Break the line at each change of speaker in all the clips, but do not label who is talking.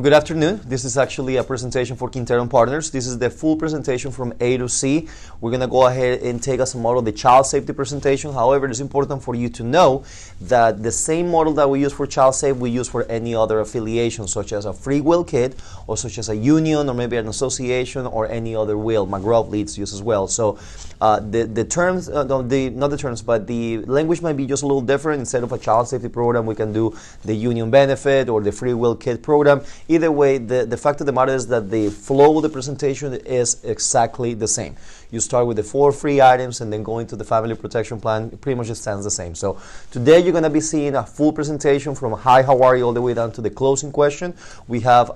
good afternoon. This is actually a presentation for Quintero and Partners. This is the full presentation from A to C. We're going to go ahead and take as a model the child safety presentation. However, it's important for you to know that the same model that we use for child safety, we use for any other affiliation, such as a free will kit, or such as a union, or maybe an association, or any other will. McGraw leads use as well. So the terms, not the terms, but the language might be just a little different. Instead of a child safety program, we can do the union benefit or the free will kit program. Either way, the fact of the matter is that the flow of the presentation is exactly the same. You start with the 4 free items and then go into the family protection plan. It pretty much just stands the same. So today you're going to be seeing a full presentation from hi, how are you, all the way down to the closing question. We have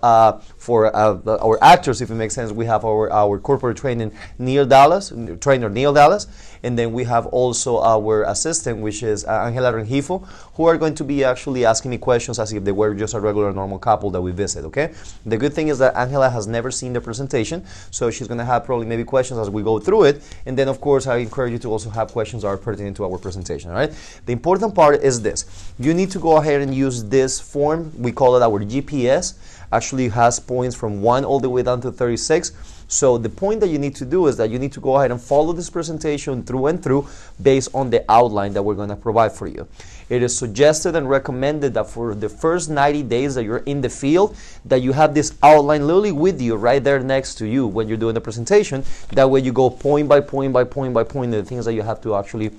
for our actors, if it makes sense, we have our corporate trainer Neil Dallas, and then we have also our assistant, which is Angela Rengifo, who are going to be actually asking me questions as if they were just a regular normal couple that we visit, okay? The good thing is that Angela has never seen the presentation, so she's going to have probably maybe questions as we go through it, and then of course I encourage you to also have questions that are pertinent to our presentation, all right? The important part is this. You need to go ahead and use this form. We call it our GPS. Actually has points from 1 all the way down to 36. So the point that you need to do is that you need to go ahead and follow this presentation through and through based on the outline that we're going to provide for you. It is suggested and recommended that for the first 90 days that you're in the field, that you have this outline literally with you right there next to you when you're doing the presentation. That way you go point by point by point by point the things that you have to actually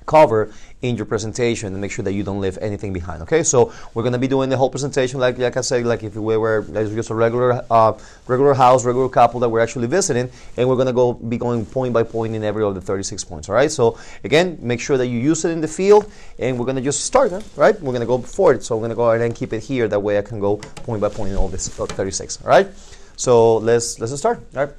cover in your presentation and make sure that you don't leave anything behind. Okay, so we're going to be doing the whole presentation like I said, like if we were just a regular house, regular couple that we're actually visiting, and we're going to be going point by point in every of the 36 points. All right, so again, make sure that you use it in the field, and we're going to just start, right? We're going to go for it, so I'm going to go ahead and keep it here. That way I can go point by point in all this 36. All right, so let's start. All right.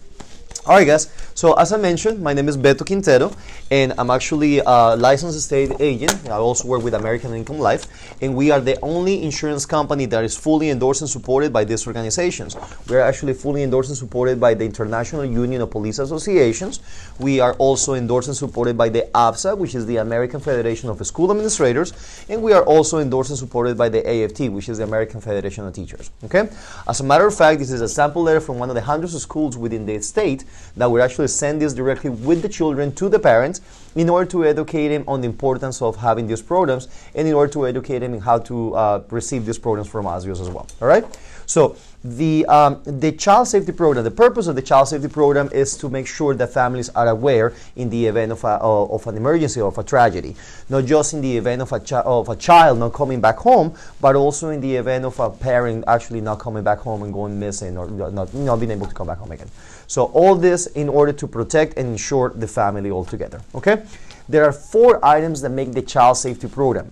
All right, guys. So as I mentioned, my name is Beto Quintero, and I'm actually a licensed estate agent. I also work with American Income Life, and we are the only insurance company that is fully endorsed and supported by these organizations. We are actually fully endorsed and supported by the International Union of Police Associations. We are also endorsed and supported by the AFSA, which is the American Federation of School Administrators, and we are also endorsed and supported by the AFT, which is the American Federation of Teachers. Okay. As a matter of fact, this is a sample letter from one of the hundreds of schools within the state that we actually send this directly with the children to the parents in order to educate them on the importance of having these programs and in order to educate them in how to receive these programs from us as well. All right. So the child safety program, the purpose of the child safety program is to make sure that families are aware in the event of an emergency or of a tragedy, not just in the event of a child not coming back home, but also in the event of a parent actually not coming back home and going missing or not being able to come back home again. So all this in order to protect and ensure the family altogether. Okay, there are 4 items that make the child safety program.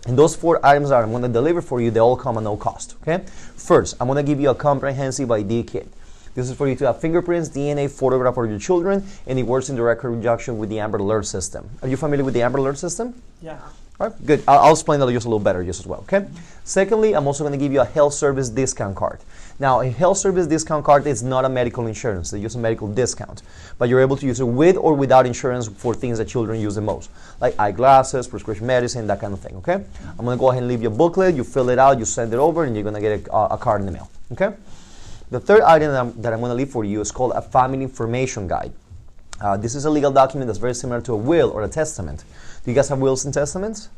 And those 4 items that I'm going to deliver for you, they all come at no cost. Okay. First, I'm going to give you a comprehensive ID kit. This is for you to have fingerprints, DNA, photograph of your children, and it works in direct conjunction with the Amber Alert system. Are you familiar with the Amber Alert system? Yeah. All right, good. I'll explain that just a little better just as well, okay? Secondly, I'm also going to give you a health service discount card. Now, a health service discount card is not a medical insurance. They use a medical discount. But you're able to use it with or without insurance for things that children use the most, like eyeglasses, prescription medicine, that kind of thing, okay? I'm going to go ahead and leave you a booklet. You fill it out, you send it over, and you're going to get a card in the mail, okay? The third item that I'm going to leave for you is called a family information guide. This is a legal document that's very similar to a will or a testament. Do you guys have wills and testaments?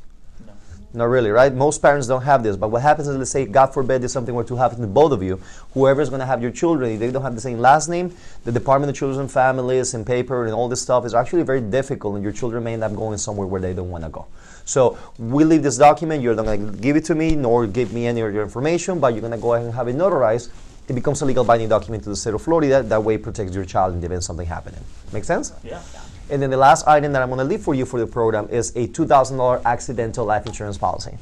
No. Not really, right? Most parents don't have this, but what happens is, let's say, God forbid, if something were to happen to both of you, whoever is going to have your children, if they don't have the same last name, the Department of Children and Families and paper and all this stuff is actually very difficult, and your children may end up going somewhere where they don't want to go. So we leave this document. You're not going to give it to me, nor give me any of your information, but you're going to go ahead and have it notarized. It becomes a legal binding document to the state of Florida. That way it protects your child in the event of something happening. Make sense? Yeah. And then the last item that I'm going to leave for you for the program is a $2,000 accidental life insurance policy.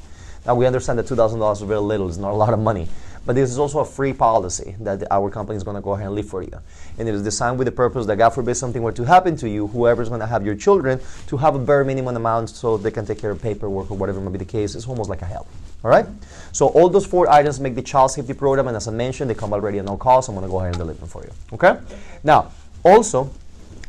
Now, we understand that $2,000 is very little. It's not a lot of money. But this is also a free policy that our company is going to go ahead and leave for you. And it is designed with the purpose that, God forbid, something were to happen to you, whoever is going to have your children, to have a bare minimum amount so they can take care of paperwork or whatever may be the case. It's almost like a help. All right? So all those 4 items make the child safety program. And as I mentioned, they come already at no cost. I'm going to go ahead and deliver them for you. Okay? Now, also,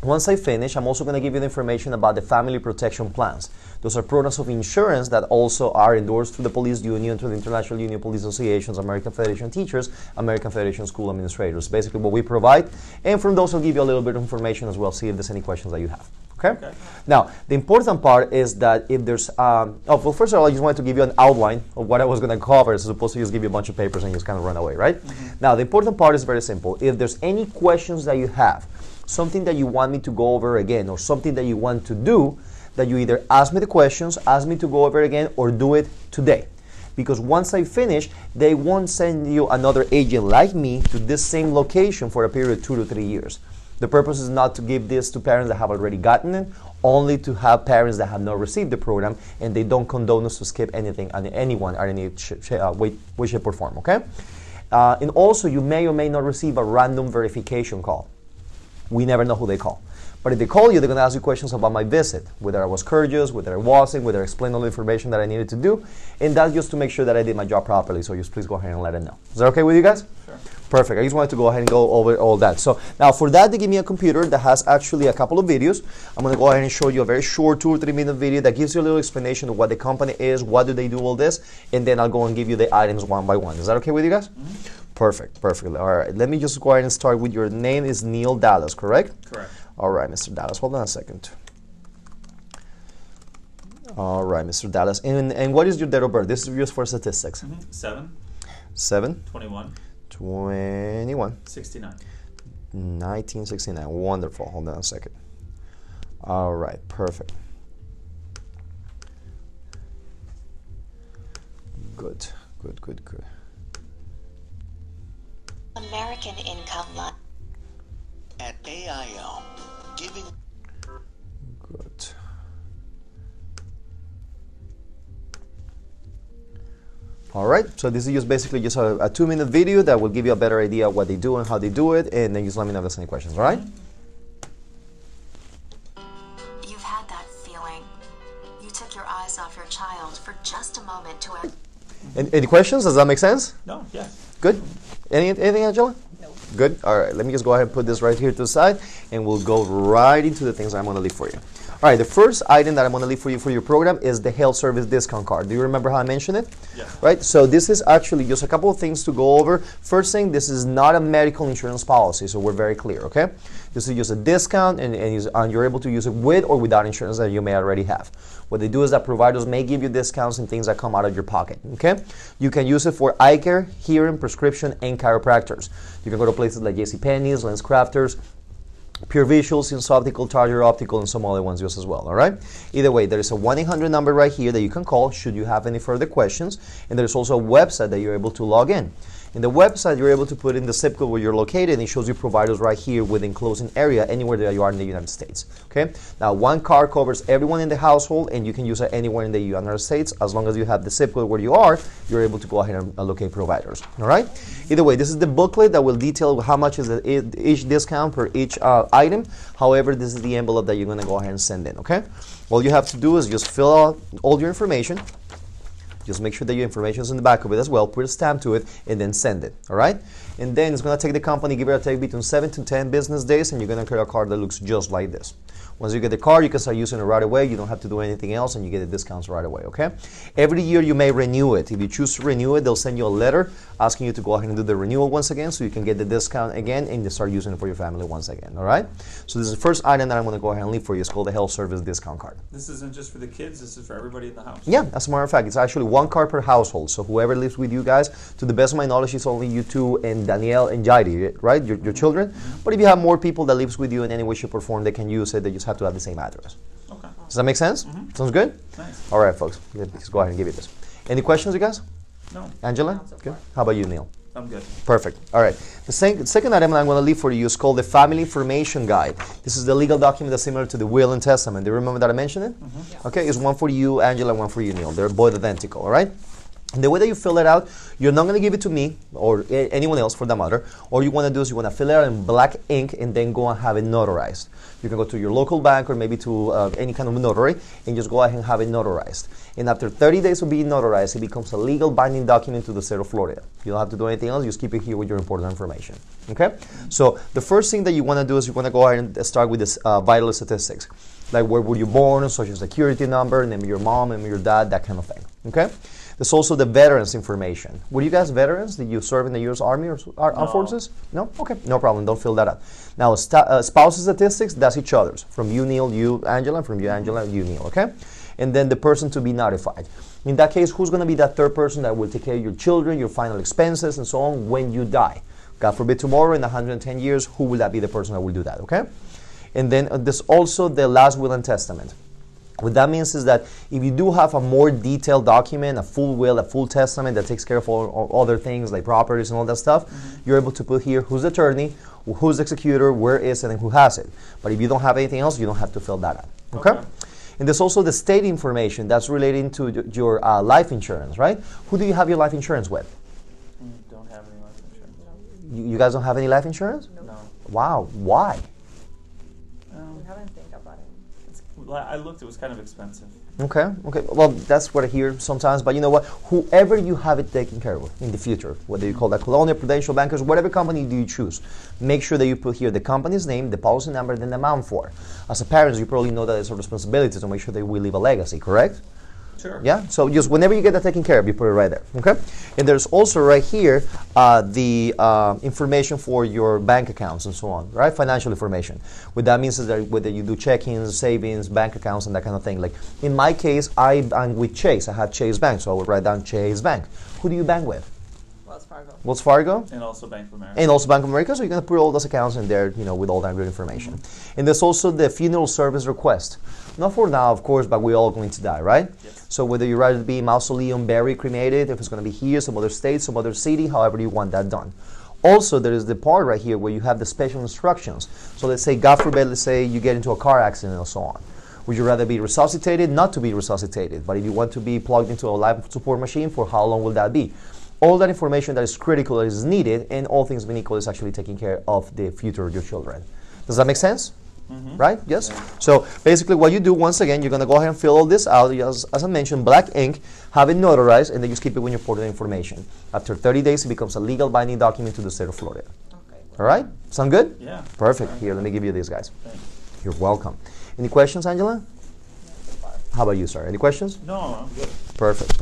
once I finish, I'm also going to give you the information about the family protection plans. Those are programs of insurance that also are endorsed through the police union, through the International Union of Police Associations, American Federation of Teachers, American Federation of School Administrators. Basically what we provide. And from those, I'll give you a little bit of information as well, see if there's any questions that you have. Okay? Now, the important part is that if there's, well, first of all, I just wanted to give you an outline of what I was going to cover as opposed to just give you a bunch of papers and just kind of run away, right? Now, the important part is very simple. If there's any questions that you have, something that you want me to go over again, or something that you want to do, that you either ask me the questions, ask me to go over again, or do it today. Because once I finish, they won't send you another agent like me to this same location for a period of 2 to 3 years. The purpose is not to give this to parents that have already gotten it, only to have parents that have not received the program, and they don't condone us to skip anything on anyone or any way, shape, or form, okay? And also, you may or may not receive a random verification call. We never know who they call. But if they call you, they're going to ask you questions about my visit, whether I was courteous, whether I wasn't, whether I explained all the information that I needed to do, and that's just to make sure that I did my job properly, so just please go ahead and let them know. Is that okay with you guys?
Sure.
Perfect. I just wanted to go ahead and go over all that. So now for that, they give me a computer that has actually a couple of videos. I'm going to go ahead and show you a very short 2 or 3 minute video that gives you a little explanation of what the company is, what do they do, all this, and then I'll go and give you the items one by one. Is that okay with you guys? Perfect. Perfect. All right. Let me just go ahead and start with your name is Neil Dallas, correct?
Correct.
All right, Mr. Dallas. Hold on a second. All right, Mr. Dallas. And what is your date of birth? This is just for statistics. 7
21 69
1969. Wonderful. Hold on a second. All right, perfect. Good.
American income line.
At AIL, giving.
Good. All right, so this is just basically just a 2-minute video that will give you a better idea of what they do and how they do it, and then just let me know if there's any questions, all right?
You've had that feeling. You took your eyes off your child for just a moment to...
Any questions? Does that make sense?
No, yes.
Good. Anything, Angela?
No.
Good. All right, let me just go ahead and put this right here to the side, and we'll go right into the things I'm going to leave for you. All right, the first item that I'm going to leave for you for your program is the health service discount card. Do you remember how I mentioned it?
Yes.
Right, so this is actually just a couple of things to go over. First thing, this is not a medical insurance policy, so we're very clear, okay? This is just a discount, and you're able to use it with or without insurance that you may already have. What they do is that providers may give you discounts and things that come out of your pocket, okay? You can use it for eye care, hearing, prescription, and chiropractors. You can go to places like JCPenney's, Lens Crafters, Pure Visual, Sense Optical, Target Optical, and some other ones just as well, all right? Either way, there is a 1-800 number right here that you can call should you have any further questions, and there's also a website that you're able to log in. In the website, you're able to put in the zip code where you're located, and it shows you providers right here within closing area, anywhere that you are in the United States. Okay. Now, one card covers everyone in the household, and you can use it anywhere in the United States. As long as you have the zip code where you are, you're able to go ahead and locate providers. All right. Either way, this is the booklet that will detail how much is each discount per each item. However, this is the envelope that you're going to go ahead and send in. Okay. All you have to do is just fill out all your information. Just make sure that your information is in the back of it as well. Put a stamp to it and then send it. All right? And then it's going to take the company, give it a take between 7 to 10 business days, and you're going to create a card that looks just like this. Once you get the card, you can start using it right away. You don't have to do anything else, and you get the discounts right away, okay? Every year you may renew it. If you choose to renew it, they'll send you a letter asking you to go ahead and do the renewal once again so you can get the discount again and you start using it for your family once again, all right? So this is the first item that I'm going to go ahead and leave for you. It's called the health service discount card.
This isn't just for the kids, this is for everybody in the house.
Yeah, as a matter of fact, it's actually one card per household. So whoever lives with you guys, to the best of my knowledge, it's only you two and Danielle and Jairi, right? Your children. Mm-hmm. But if you have more people that lives with you in any way, shape, or form, they can use it. They just have to have the same address.
Okay.
Does that make sense?
Mm-hmm.
Sounds good?
Nice.
All right, folks. Let's go ahead and give you this. Any questions, you guys?
No.
Angela?
So
Good. How about you, Neil?
I'm good.
Perfect. All right. The second item I'm going to leave for you is called the Family Information Guide. This is the legal document that's similar to the will and testament. Do you remember that I mentioned it?
Mm-hmm.
Yeah.
Okay, it's one for you, Angela, and one for you, Neil. They're both identical, all right? And the way that you fill it out, you're not going to give it to me or anyone else for that matter. All you want to do is you want to fill it out in black ink and then go and have it notarized. You can go to your local bank or maybe to any kind of notary and just go ahead and have it notarized. And after 30 days of being notarized, it becomes a legal binding document to the state of Florida. You don't have to do anything else. You just keep it here with your important information. Okay? So the first thing that you want to do is you want to go ahead and start with this vital statistics. like where were you born, social security number, name of your mom, name of your dad, that kind of thing. Okay. There's also the veterans information. Were you guys veterans? Did you serve in the U.S. Army or Armed Forces? No? Okay, no problem. Don't fill that out. Now, spouse statistics, that's each other's. From you, Neil, you, Angela. From you, Angela, you, Neil. Okay? And then the person to be notified. In that case, who's going to be that third person that will take care of your children, your final expenses, and so on when you die? God forbid tomorrow, in 110 years, who will that be the person that will do that? Okay? And then there's also the last will and testament. What that means is that if you do have a more detailed document, a full will, a full testament that takes care of all other things like properties and all that stuff, you're able to put here who's the attorney, who's the executor, where is it, and who has it. But if you don't have anything else, you don't have to fill that out. Okay? And there's also the state information that's relating to your life insurance, right? Who do you have your life insurance with?
Don't have any life insurance.
You guys don't have any life insurance?
No.
Wow. Why?
We haven't think about it.
I looked, it was kind of expensive.
Okay. Well, that's what I hear sometimes. But you know what? Whoever you have it taken care of in the future, whether you call that Colonial, Prudential, Bankers, whatever company do you choose, make sure that you put here the company's name, the policy number, then the amount for. As a parent, you probably know that it's a responsibility to make sure that we leave a legacy, correct?
Sure.
Yeah, so just whenever you get that taken care of, you put it right there, okay? And there's also right here the information for your bank accounts and so on, right? Financial information. What that means is that whether you do check-ins, savings, bank accounts, and that kind of thing. Like in my case, I'm with Chase. I have Chase Bank, so I would write down Chase Bank. Who do you bank with?
Wells Fargo.
Wells Fargo?
And also Bank of America.
And also Bank of America, so you're going to put all those accounts in there, you know, with all that good information. And there's also the funeral service request. Not for now, of course, but we're all going to die, right?
Yes.
So whether you'd rather be mausoleum, buried, cremated, if it's going to be here, some other state, some other city, however you want that done. Also, there is the part right here where you have the special instructions. So let's say, God forbid, let's say you get into a car accident or so on. Would you rather be resuscitated? Not to be resuscitated, but if you want to be plugged into a life support machine, for how long will that be? All that information that is critical, that is needed, and all things being equal, is actually taking care of the future of your children. Does that make sense? Right? Yes? Yeah. So basically what you do, once again, you're going to go ahead and fill all this out, as I mentioned, black ink, have it notarized, and then you just keep it when you report the information. After 30 days, it becomes a legal binding document to the state of Florida.
Okay.
All right? Sound good?
Yeah.
Perfect. Here, let me give you these guys.
Thanks.
You're welcome. Any questions, Angela? How about you, sir? Any questions?
No, I'm good.
Perfect.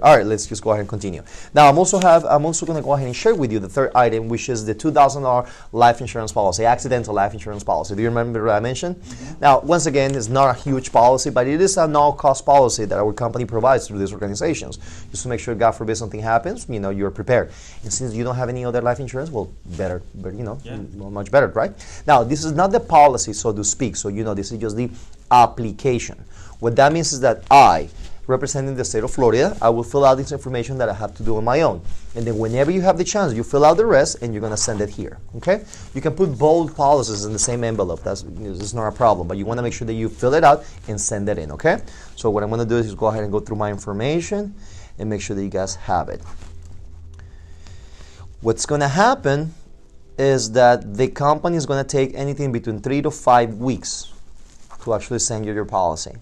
All right, let's just go ahead and continue. Now, I'm also going to go ahead and share with you the third item, which is the $2,000 life insurance policy, accidental life insurance policy. Do you remember what I mentioned? Now, once again, it's not a huge policy, but it is a no-cost policy that our company provides through these organizations, just to make sure, God forbid, something happens, you know, you're prepared. And since you don't have any other life insurance, well, better, but you know, much better, right? Now, this is not the policy, so to speak. So you know, this is just the application. What that means is that I, representing the state of Florida, I will fill out this information that I have to do on my own. And then whenever you have the chance, you fill out the rest and you're going to send it here, okay? You can put both policies in the same envelope. That's not a problem, but you want to make sure that you fill it out and send it in, okay? So what I'm going to do is just go ahead and go through my information and make sure that you guys have it. What's going to happen is that the company is going to take anything between 3 to 5 weeks to actually send you your policy.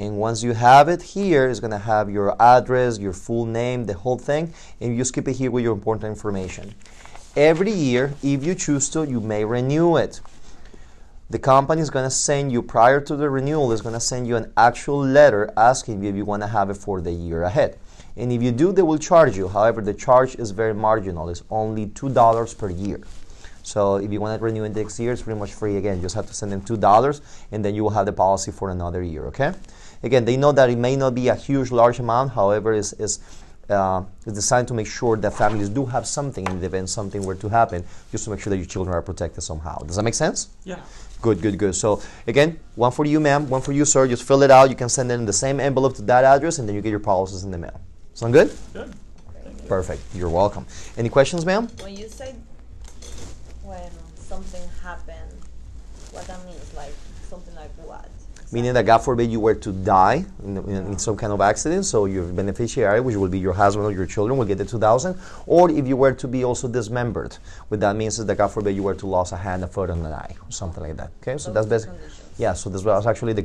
And once you have it here, it's going to have your address, your full name, the whole thing, and you just keep it here with your important information. Every year, if you choose to, you may renew it. The company is going to send you, prior to the renewal, is going to send you an actual letter asking you if you want to have it for the year ahead. And if you do, they will charge you. However, the charge is very marginal. It's only $2 per year. So if you want to renew it next year, it's pretty much free again. You just have to send them $2, and then you will have the policy for another year, okay? Again, they know that it may not be a huge, large amount. However, it's designed to make sure that families do have something in the event something were to happen, just to make sure that your children are protected somehow. Does that make sense?
Yeah.
Good. So again, one for you, ma'am, one for you, sir. Just fill it out. You can send it in the same envelope to that address, and then you get your policies in the mail. Sound good?
Good. Thank you.
Perfect. You're welcome. Any questions, ma'am?
When you say when something happened, what that means, like something like what?
Meaning that, God forbid, you were to die in some kind of accident, so your beneficiary, which will be your husband or your children, will get the $2,000. Or if you were to be also dismembered, what that means is that, God forbid, you were to lose a hand, a foot, and an eye, or something like that. Okay, so that's basically, yeah. So this was actually the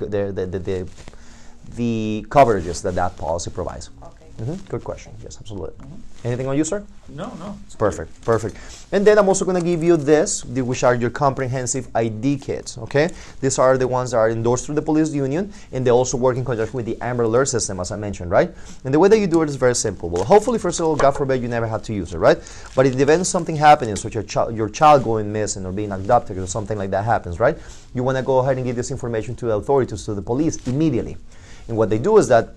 coverages that policy provides.
Okay.
Good question. Yes, absolutely. Anything on you, sir?
No, no. It's
Perfect, perfect. And then I'm also going to give you this, which are your comprehensive ID kits, okay? These are the ones that are endorsed through the police union, and they also work in conjunction with the Amber Alert system, as I mentioned, right? And the way that you do it is very simple. Well, hopefully, first of all, God forbid, you never have to use it, right? But in the event of something happening, such as your child going missing or being abducted or something like that happens, right? You want to go ahead and give this information to the authorities, to the police, immediately. And what they do is that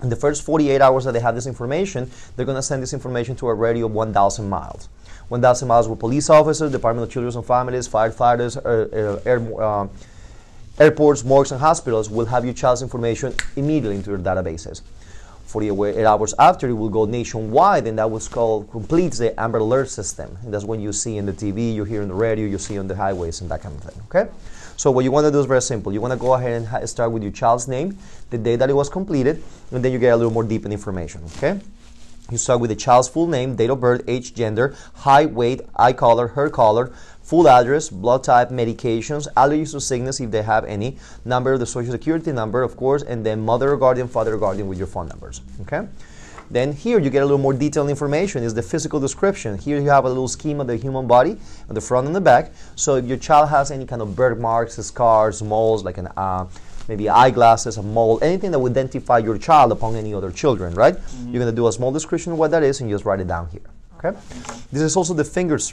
in the first 48 hours that they have this information, they're going to send this information to a radius of 1,000 miles. 1,000 miles with police officers, Department of Children and Families, firefighters, airports, morgues, and hospitals will have your child's information immediately into your databases. 48 hours after, it will go nationwide, and that was called completes the Amber Alert system. And that's when you see in the TV, you hear on the radio, you see on the highways, and that kind of thing. Okay. So what you want to do is very simple. You want to go ahead and start with your child's name, the day that it was completed, and then you get a little more deep in information, okay? You start with the child's full name, date of birth, age, gender, height, weight, eye color, hair color, full address, blood type, medications, allergies or sickness if they have any, number of the social security number, of course, and then mother or guardian, father or guardian with your phone numbers, okay? Then here you get a little more detailed information, is the physical description. Here you have a little scheme of the human body on the front and the back. So if your child has any kind of birthmarks, scars, moles, like an maybe eyeglasses, a mole, anything that would identify your child upon any other children, right? You're going to do a small description of what that is and just write it down here. Okay. This is also the fingerprint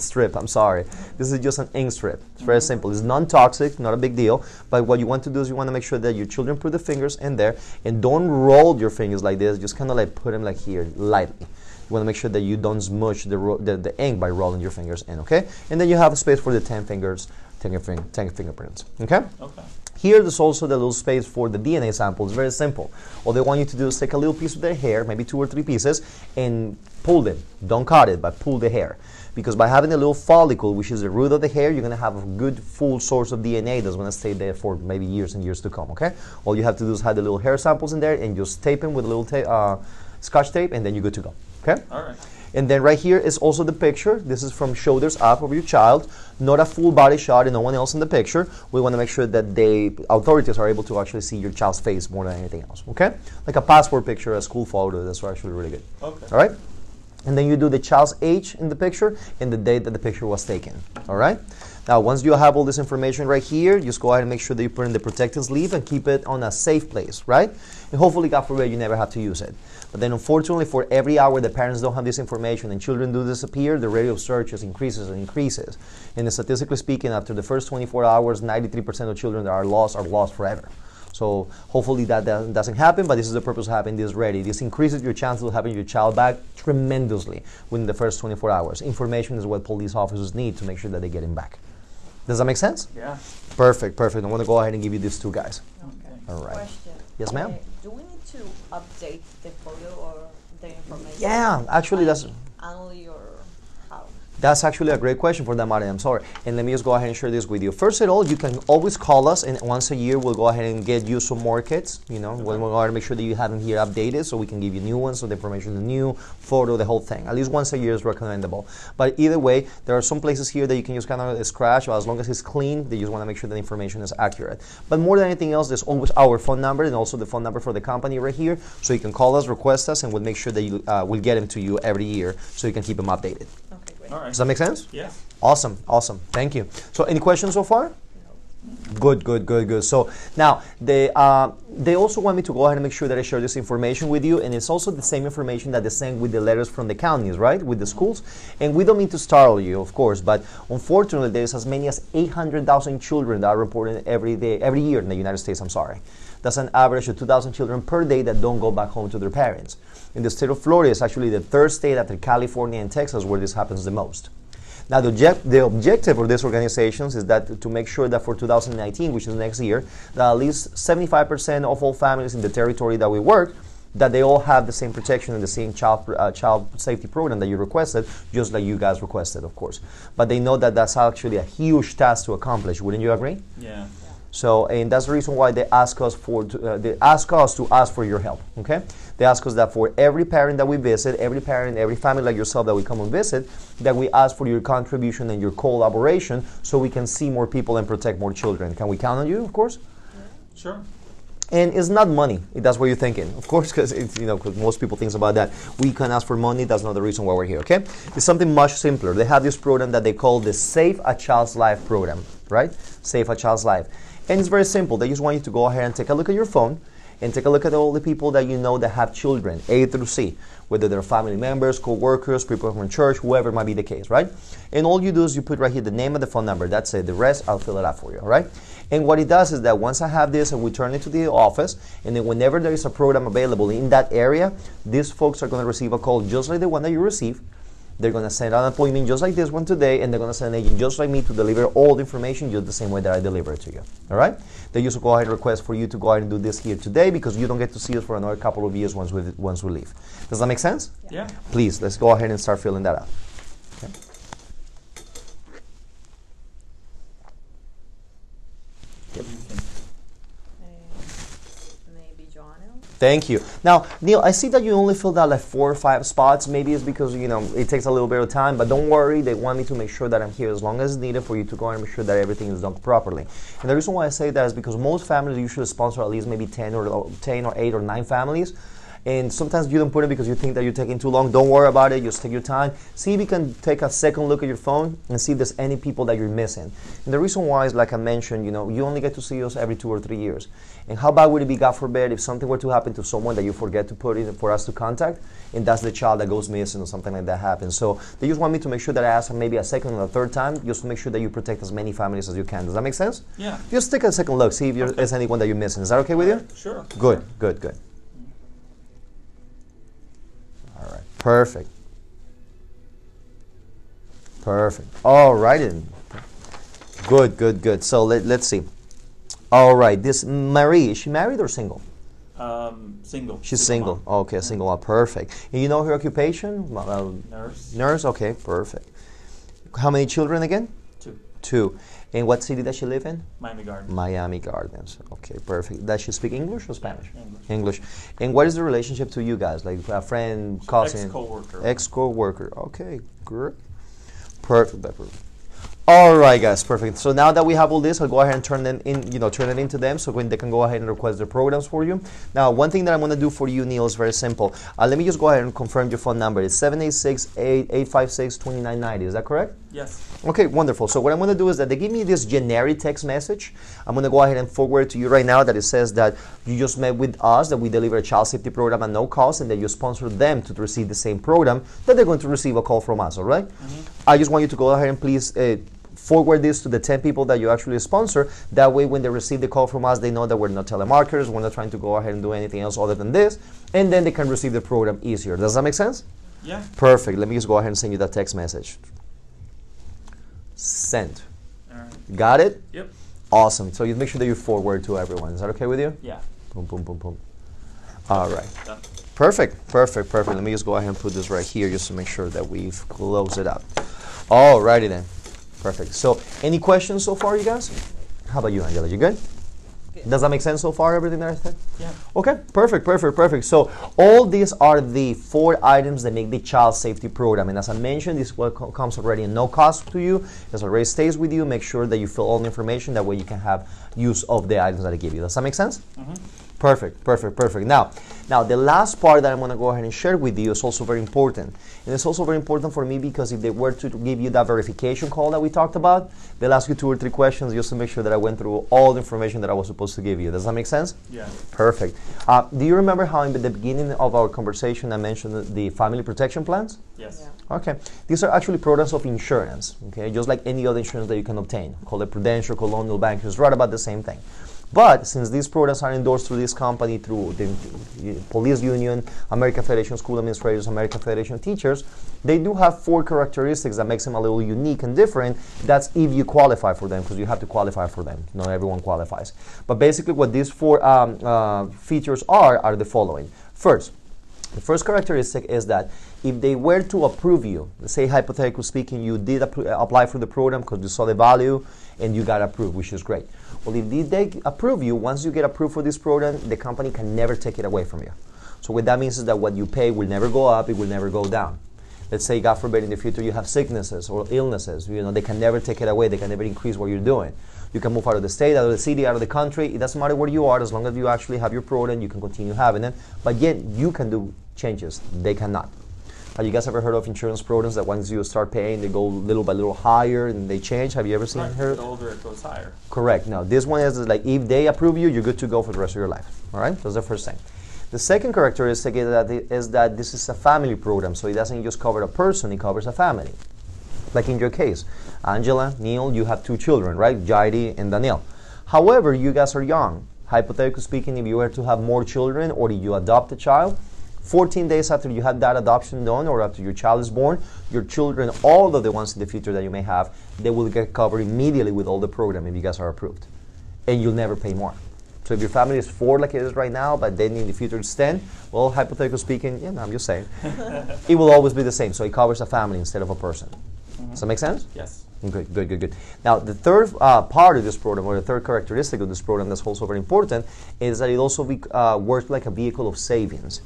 strip. I'm sorry. This is just an ink strip. It's very simple. It's non-toxic, not a big deal. But what you want to do is you want to make sure that your children put the fingers in there and don't roll your fingers like this. Just kind of like put them like here, lightly. You want to make sure that you don't smush the ink by rolling your fingers in. Okay. And then you have a space for the 10 fingerprints. Okay.
Okay.
Here, there's also the little space for the DNA sample. It's very simple. All they want you to do is take a little piece of their hair, maybe 2 or 3 pieces, and pull them. Don't cut it, but pull the hair. Because by having a little follicle, which is the root of the hair, you're going to have a good full source of DNA that's going to stay there for maybe years and years to come, okay? All you have to do is have the little hair samples in there and just tape them with a little scotch tape, and then you're good to go, okay?
All right.
And then right here is also the picture. This is from shoulders up of your child, not a full body shot and no one else in the picture. We want to make sure that the authorities are able to actually see your child's face more than anything else, okay? Like a passport picture, a school photo, that's actually really good.
Okay.
All right? And then you do the child's age in the picture and the date that the picture was taken, all right? Now, once you have all this information right here, just go ahead and make sure that you put in the protective sleeve and keep it on a safe place, right? And hopefully, God forbid, you never have to use it. But then, unfortunately, for every hour the parents don't have this information and children do disappear, the rate of searches increases and increases. And statistically speaking, after the first 24 hours, 93% of children that are lost forever. So hopefully that doesn't happen, but this is the purpose of having this ready. This increases your chances of having your child back tremendously within the first 24 hours. Information is what police officers need to make sure that they get him back. Does that make sense?
Yeah.
Perfect, perfect. I want to go ahead and give you these 2 guys.
Okay.
All right.
Question.
Yes, ma'am?
Do we need to update the photo or the information?
Yeah, actually that's
Annually or how?
That's actually a great question for that matter. I'm sorry. And let me just go ahead and share this with you. First of all, you can always call us, and once a year we'll go ahead and get you some more kits. You know, we'll go ahead and make sure that you have them here updated so we can give you new ones, so the information is new, photo, the whole thing. At least once a year is recommendable. But either way, there are some places here that you can just kind of scratch, as long as it's clean, they just want to make sure the information is accurate. But more than anything else, there's always our phone number and also the phone number for the company right here. So you can call us, request us, and we'll make sure that you we'll get them to you every year so you can keep them updated.
Okay, great.
All right.
Does that make sense?
Yeah.
Awesome, awesome. Thank you. So any questions so far? Good, good, good, good. So now they also want me to go ahead and make sure that I share this information with you, and it's also the same information that they send with the letters from the counties, right, with the schools. And we don't mean to startle you, of course, but unfortunately there's as many as 800,000 children that are reported every year in the United States. I'm sorry. That's an average of 2,000 children per day that don't go back home to their parents. In the state of Florida, it's actually the 3rd state after California and Texas where this happens the most. Now, the objective of these organizations is that to make sure that for 2019, which is next year, that at least 75% of all families in the territory that we work, that they all have the same protection and the same child safety program that you requested, just like you guys requested, of course. But they know that that's actually a huge task to accomplish. Wouldn't you agree?
Yeah.
So, and that's the reason why they ask us to ask for your help. Okay, they ask us that for every parent that we visit, every parent, every family like yourself that we come and visit, that we ask for your contribution and your collaboration, so we can see more people and protect more children. Can we count on you? Of course.
Sure.
And it's not money, if that's what you're thinking. Of course, because because most people think about that. We can ask for money, that's not the reason why we're here, okay? It's something much simpler. They have this program that they call the Save a Child's Life program, right? Save a Child's Life. And it's very simple. They just want you to go ahead and take a look at your phone and take a look at all the people that you know that have children, A through C, whether they're family members, co-workers, people from church, whoever might be the case, right? And all you do is you put right here the name and the phone number. That's it. The rest, I'll fill it out for you, all right? And what it does is that once I have this and we turn it to the office, and then whenever there is a program available in that area, these folks are going to receive a call just like the one that you receive. They're going to send an appointment just like this one today, and they're going to send an agent just like me to deliver all the information just the same way that I deliver it to you. All right? They used to go ahead and request for you to go ahead and do this here today because you don't get to see us for another couple of years once we leave. Does that make sense?
Yeah.
Please, let's go ahead and start filling that out. Okay.
What do you think?
Maybe Joanna.
Thank you. Now, Neil, I see that you only filled out like 4 or 5 spots. Maybe it's because, it takes a little bit of time, but don't worry. They want me to make sure that I'm here as long as needed for you to go and make sure that everything is done properly. And the reason why I say that is because most families usually sponsor at least maybe 10 or 8 or 9 families. And sometimes you don't put it because you think that you're taking too long. Don't worry about it. Just take your time. See if you can take a second look at your phone and see if there's any people that you're missing. And the reason why is, like I mentioned, you only get to see us every 2 or 3 years. And how bad would it be, God forbid, if something were to happen to someone that you forget to put in for us to contact, and that's the child that goes missing or something like that happens. So they just want me to make sure that I ask them maybe a second or a third time just to make sure that you protect as many families as you can. Does that make sense?
Yeah.
Just take a second look. See if there's anyone that you're missing. Is that okay with you?
Sure.
Good, good, good. All right, perfect. Perfect. All right, then. Good, good, good. So let's see. All right, this Marie, is she married or single?
Single.
She's single. Okay, single. Perfect. And you know her occupation?
Nurse.
Nurse. Okay, perfect. How many children again?
2.
2. And what city does she live in?
Miami Gardens.
Miami Gardens. Okay, perfect. Does she speak English or Spanish?
English.
English. And what is the relationship to you guys? Like a friend, cousin?
Ex-coworker.
Ex-coworker. Okay, great. Perfect. Perfect. All right, guys, perfect. So now that we have all this, I'll go ahead and turn it into them so when they can go ahead and request their programs for you. Now, one thing that I'm going to do for you, Neil, is very simple. Let me just go ahead and confirm your phone number. It's 786-856-2990. Is that correct?
Yes.
Okay, wonderful. So what I'm going to do is that they give me this generic text message. I'm going to go ahead and forward to you right now that it says that you just met with us, that we deliver a child safety program at no cost, and that you sponsor them to receive the same program, that they're going to receive a call from us, all right? I just want you to go ahead and please forward this to the 10 people that you actually sponsor. That way, when they receive the call from us, they know that we're not telemarketers, we're not trying to go ahead and do anything else other than this, and then they can receive the program easier. Does that make sense?
Yeah.
Perfect. Let me just go ahead and send you that text message. Sent.
All right.
Got it?
Yep.
Awesome. So you make sure that you forward to everyone. Is that okay with you?
Yeah.
Boom, boom, boom, boom. All right.
Done.
Perfect, perfect, perfect. Let me just go ahead and put this right here just to make sure that we've closed it up. All righty then. Perfect. So any questions so far, you guys? How about you, Angela? You good? Does that make sense so far, everything that I said?
Yeah.
Okay, perfect, perfect, perfect. So all these are the 4 items that make the child safety program. And as I mentioned, this comes already at no cost to you. It already stays with you. Make sure that you fill all the information. That way you can have use of the items that I give you. Does that make sense?
Mm-hmm.
Perfect, perfect, perfect. Now, the last part that I'm going to go ahead and share with you is also very important. And it's also very important for me because if they were to give you that verification call that we talked about, they'll ask you 2 or 3 questions just to make sure that I went through all the information that I was supposed to give you. Does that make sense?
Yeah.
Perfect. Do you remember how in the beginning of our conversation I mentioned the family protection plans?
Yes.
Yeah.
Okay. These are actually programs of insurance, okay? Just like any other insurance that you can obtain. Call it Prudential, Colonial Bank, it's right about the same thing. But since these programs are endorsed through this company, through the Police Union, American Federation of School Administrators, American Federation of Teachers, they do have 4 characteristics that makes them a little unique and different. That's if you qualify for them, because you have to qualify for them. Not everyone qualifies. But basically what these 4 features are the following. First, the first characteristic is that if they were to approve you, let's say hypothetically speaking, you did apply for the program because you saw the value and you got approved, which is great. Well, if they approve you, once you get approved for this program, the company can never take it away from you. So what that means is that what you pay will never go up, it will never go down. Let's say, God forbid, in the future you have sicknesses or illnesses. You know, they can never take it away. They can never increase what you're doing. You can move out of the state, out of the city, out of the country. It doesn't matter where you are, as long as you actually have your program, you can continue having it. But yet, you can do changes. They cannot. Have you guys ever heard of insurance programs that once you start paying, they go little by little higher and they change? Have you ever seen
Right,
heard?
the older it goes higher.
Correct. Now, this one is like if they approve you, you're good to go for the rest of your life. All right? That's the first thing. The second characteristic is that this is a family program, so it doesn't just cover a person, it covers a family. Like in your case, Angela, Neil, you have 2 children, right? Jairi and Daniel. However, you guys are young. Hypothetically speaking, if you were to have more children or if you adopt a child, 14 days after you have that adoption done or after your child is born, your children, all of the ones in the future that you may have, they will get covered immediately with all the program if you guys are approved. And you'll never pay more. So if your family is 4 like it is right now, but then in the future it's 10, well, hypothetically speaking, yeah, no, I'm just saying, it will always be the same. So it covers a family instead of a person. Does that make sense?
Yes.
Good. Now, the third part of this program, or the third characteristic of this program that's also very important, is that it also works like a vehicle of savings.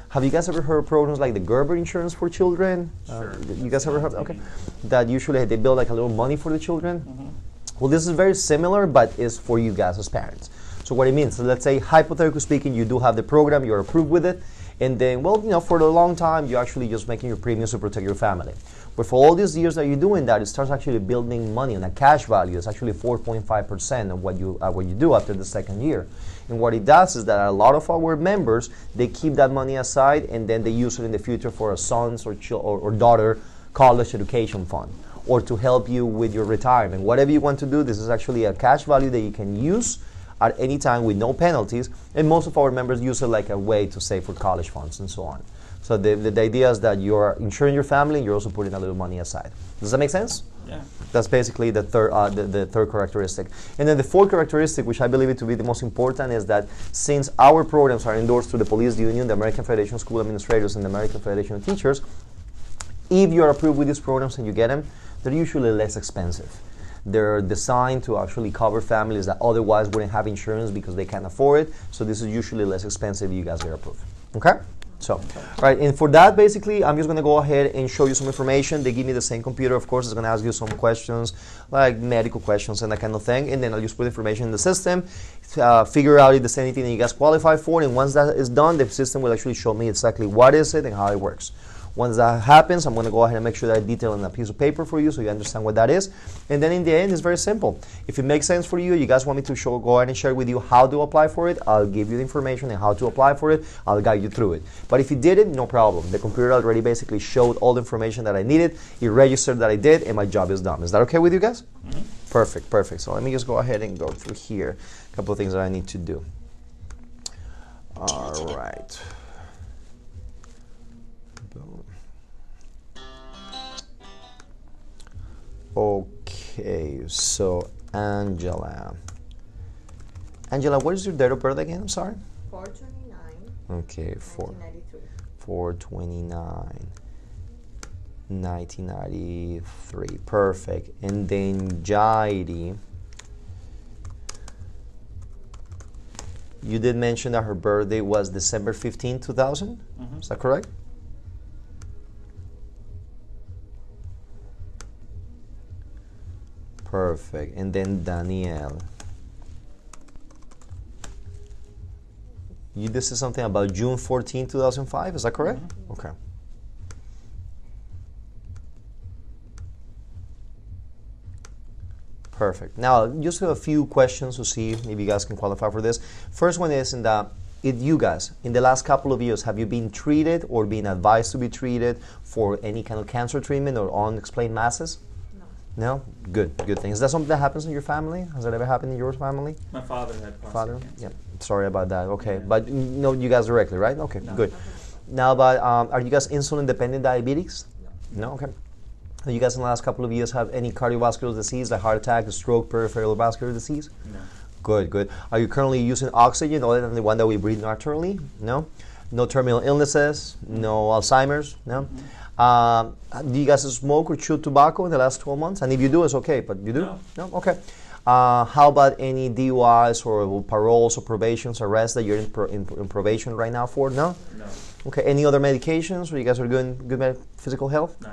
Have you guys ever heard of programs like the Gerber Insurance for Children?
Sure.
You guys ever heard? Okay. That usually they build like a little money for the children. Well, this is very similar, but is for you guys as parents. So what it means, so let's say, hypothetically speaking, you do have the program, you're approved with it, and then, well, you know, for a long time, you're actually just making your premiums to protect your family. But for all these years that you're doing that, it starts actually building money on a cash value. It's actually 4.5% of what you do after the second year. And what it does is that a lot of our members, they keep that money aside and then they use it in the future for a son's or daughter college education fund, or to help you with your retirement. Whatever you want to do, this is actually a cash value that you can use at any time with no penalties. And most of our members use it like a way to save for college funds and so on. So the idea is that you're insuring your family and you're also putting a little money aside. Does that make sense?
Yeah.
That's basically the third characteristic. And then the fourth characteristic, which I believe it to be the most important, is that since our programs are endorsed through the Police Union, the American Federation of School Administrators, and the American Federation of Teachers, if you're approved with these programs and you get them, they're usually less expensive. They're designed to actually cover families that otherwise wouldn't have insurance because they can't afford it. So this is usually less expensive if you guys get approved. Okay? So, right, and for that, basically, I'm just going to go ahead and show you some information. They give me the same computer, of course. It's going to ask you some questions, like medical questions and that kind of thing. And then I'll just put information in the system, figure out if there's anything that you guys qualify for. And once that is done, the system will actually show me exactly what is it and how it works. Once that happens, I'm going to go ahead and make sure that I detail on a piece of paper for you so you understand what that is. And then in the end, it's very simple. If it makes sense for you, you guys want me to go ahead and share with you how to apply for it, I'll give you the information and how to apply for it. I'll guide you through it. But if you did it, no problem. The computer already basically showed all the information that I needed. It registered that I did, and my job is done. Is that okay with you guys? Mm-hmm. Perfect. So let me just go ahead and go through here. A couple of things that I need to do. All right. Boom. Okay, so Angela, what is your date of birth again? I'm sorry.
4/29.
Okay, 4/29, 1993. Perfect. And then Jairi, you did mention that her birthday was December 15, 2000. Mm-hmm. Is that correct? Perfect. And then Danielle. This is something about June 14, 2005. Is that correct? Mm-hmm. Okay. Perfect. Now, just a few questions to see if you guys can qualify for this. First one is if you guys, in the last couple of years, have you been treated or been advised to be treated for any kind of cancer treatment or unexplained masses? No? Good thing. Is that something that happens in your family? Has that ever happened in your family?
My father had prostate cancer.
Yep. Sorry about that. Okay. Yeah. But no, you guys directly, right? Okay,
no.
Good. Now, but are you guys insulin-dependent diabetics? No? Okay. Do you guys in the last couple of years have any cardiovascular disease, like heart attack, stroke, peripheral vascular disease?
No.
Good. Are you currently using oxygen other than the one that we breathe naturally? No? No terminal illnesses? No Alzheimer's? No? Mm-hmm. Do you guys smoke or chew tobacco in the last 12 months? And if you do, it's okay, but you do? No? Okay. How about any DUIs or paroles or probations, arrests that you're in probation right now for? No?
No.
Okay. Any other medications? Or you guys are good physical health?
No.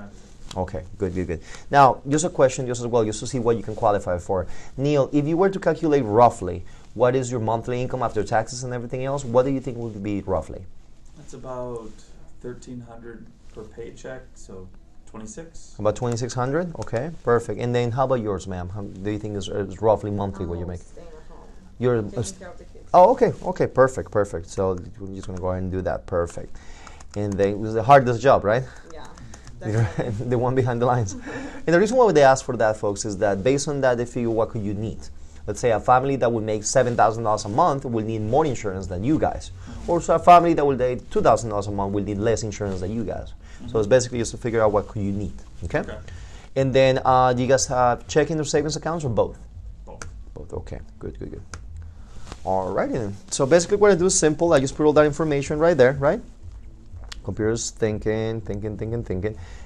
Okay, good. Now, just a question just as well, just to see what you can qualify for. Neil, if you were to calculate roughly, what is your monthly income after taxes and everything else? What do you think would be roughly?
That's about $1,300 per paycheck, so 26.
About 2,600? Okay, perfect. And then how about yours, ma'am? How do you think is roughly monthly what you make?
Staying at home.
You're
Taking care of the kids.
Oh, okay, perfect. So we're just gonna go ahead and do that, perfect. And then it was the hardest job, right?
Yeah.
You're
Definitely.
the one behind the lines. And the reason why they ask for that, folks, is that based on that, they figure what could you need. Let's say a family that would make $7,000 a month will need more insurance than you guys. Or so a family that will make $2,000 a month will need less insurance than you guys. So it's basically just to figure out what could you need, okay? And then do you guys have checking or savings accounts or both? Both, okay, good. All right, then. So basically what I do is simple. I just put all that information right there, right? Computer's thinking.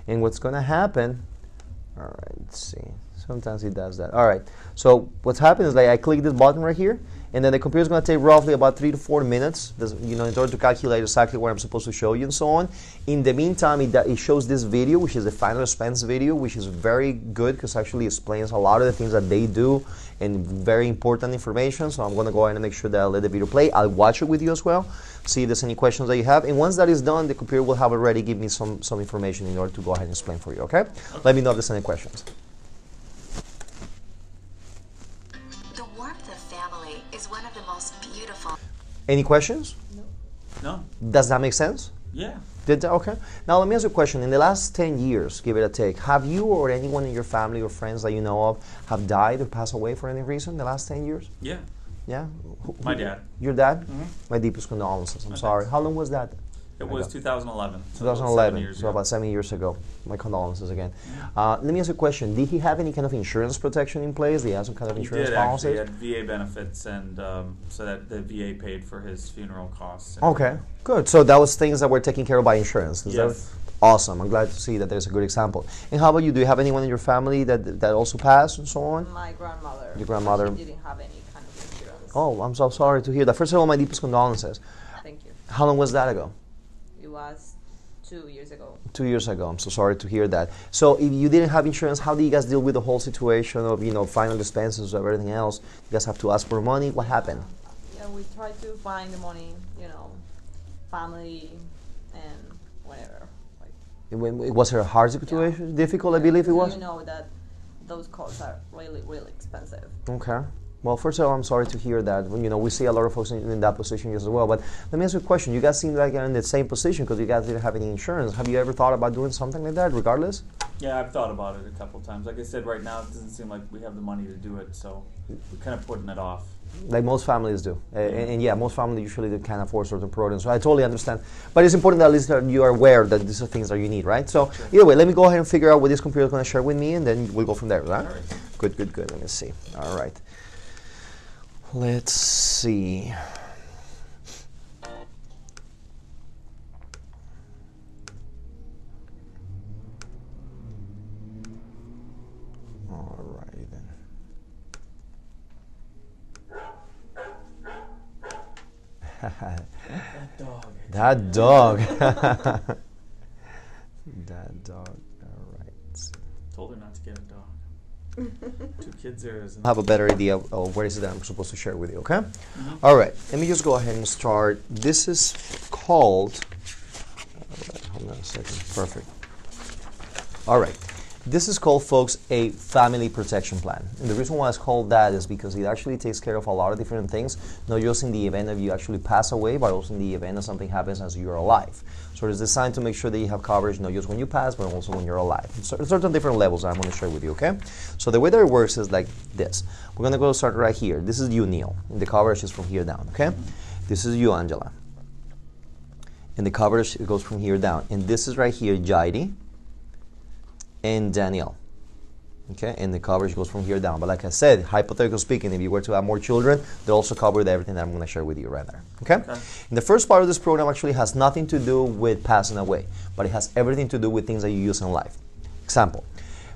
And what's going to happen, all right, let's see. Sometimes it does that. All right, so what's happening is like I click this button right here, and then the computer's going to take roughly about 3 to 4 minutes, in order to calculate exactly what I'm supposed to show you and so on. In the meantime, it shows this video, which is the final expense video, which is very good because actually explains a lot of the things that they do and very important information. So I'm going to go ahead and make sure that I let the video play. I'll watch it with you as well, see if there's any questions that you have. And once that is done, the computer will have already give me some information in order to go ahead and explain for you, okay? Let me know if there's any questions.
The warmth of family is one of the most beautiful.
Any questions?
No?
Does that make sense?
Yeah.
Okay. Now let me ask you a question. In the last 10 years, give it a take, have you or anyone in your family or friends that you know of have died or passed away for any reason in the last 10 years?
Yeah.
Yeah?
My dad.
Your dad?
Mhm.
My deepest condolences. I'm
My
sorry.
thanks.
How long was that?
It was 2011. So
2011, so
ago.
about 7 years ago. My condolences again. Let me ask you a question. Did he have any kind of insurance protection in place? Did he have some kind of
He
insurance
did
policy?
actually. He had VA benefits, and so that the VA paid for his funeral costs. and
Okay, good. So that was things that were taken care of by insurance. Is that
Yes.
awesome? I'm glad to see that there's a good example. And how about you? Do you have anyone in your family that also passed and so on?
My grandmother.
Your grandmother.
She didn't have any kind of insurance.
Oh, I'm so sorry to hear that. First of all, my deepest condolences.
Thank you.
How long was that ago?
It was 2 years ago.
2 years ago. I'm so sorry to hear that. So if you didn't have insurance, how do you guys deal with the whole situation of, final expenses or everything else? You guys have to ask for money. What happened?
Yeah, we try to find the money, family and whatever. Like,
Was it a hard situation? Difficult, I believe it was?
You know that those costs are really, really expensive.
Okay. Well, first of all, I'm sorry to hear that. We see a lot of folks in that position as well. But let me ask you a question. You guys seem like you're in the same position because you guys didn't have any insurance. Have you ever thought about doing something like that, regardless?
Yeah, I've thought about it a couple times. Like I said, right now it doesn't seem like we have the money to do it, so we're kind of putting it off.
Like most families do. And yeah, most families usually can't afford certain programs. So I totally understand. But it's important that at least that you are aware that these are things that you need, right? So either way, let me go ahead and figure out what this computer is going to share with me, and then we'll go from there, right?
All right.
Good. Let me see. All right. Let's see. All right then.
That dog.
That dog. That dog. All right.
Told her not to get a dog. 2 kids there is.
I have a better idea of what is it that I'm supposed to share with you, okay? All right, let me just go ahead and start. This is called, hold on a second, perfect. All right, this is called, folks, a family protection plan. And the reason why it's called that is because it actually takes care of a lot of different things, not just in the event of you actually pass away, but also in the event that something happens as you're alive. So it's designed to make sure that you have coverage not just when you pass, but also when you're alive. Certain different levels that I'm going to share with you, okay? So the way that it works is like this. We're going to go start right here. This is you, Neil. And the coverage is from here down, okay? This is you, Angela. And the coverage goes from here down. And this is right here, Jaidi and Danielle. Okay, and the coverage goes from here down. But like I said, hypothetically speaking, if you were to have more children, they'll also cover everything that I'm going to share with you right there. Okay? And the first part of this program actually has nothing to do with passing away, but it has everything to do with things that you use in life. Example,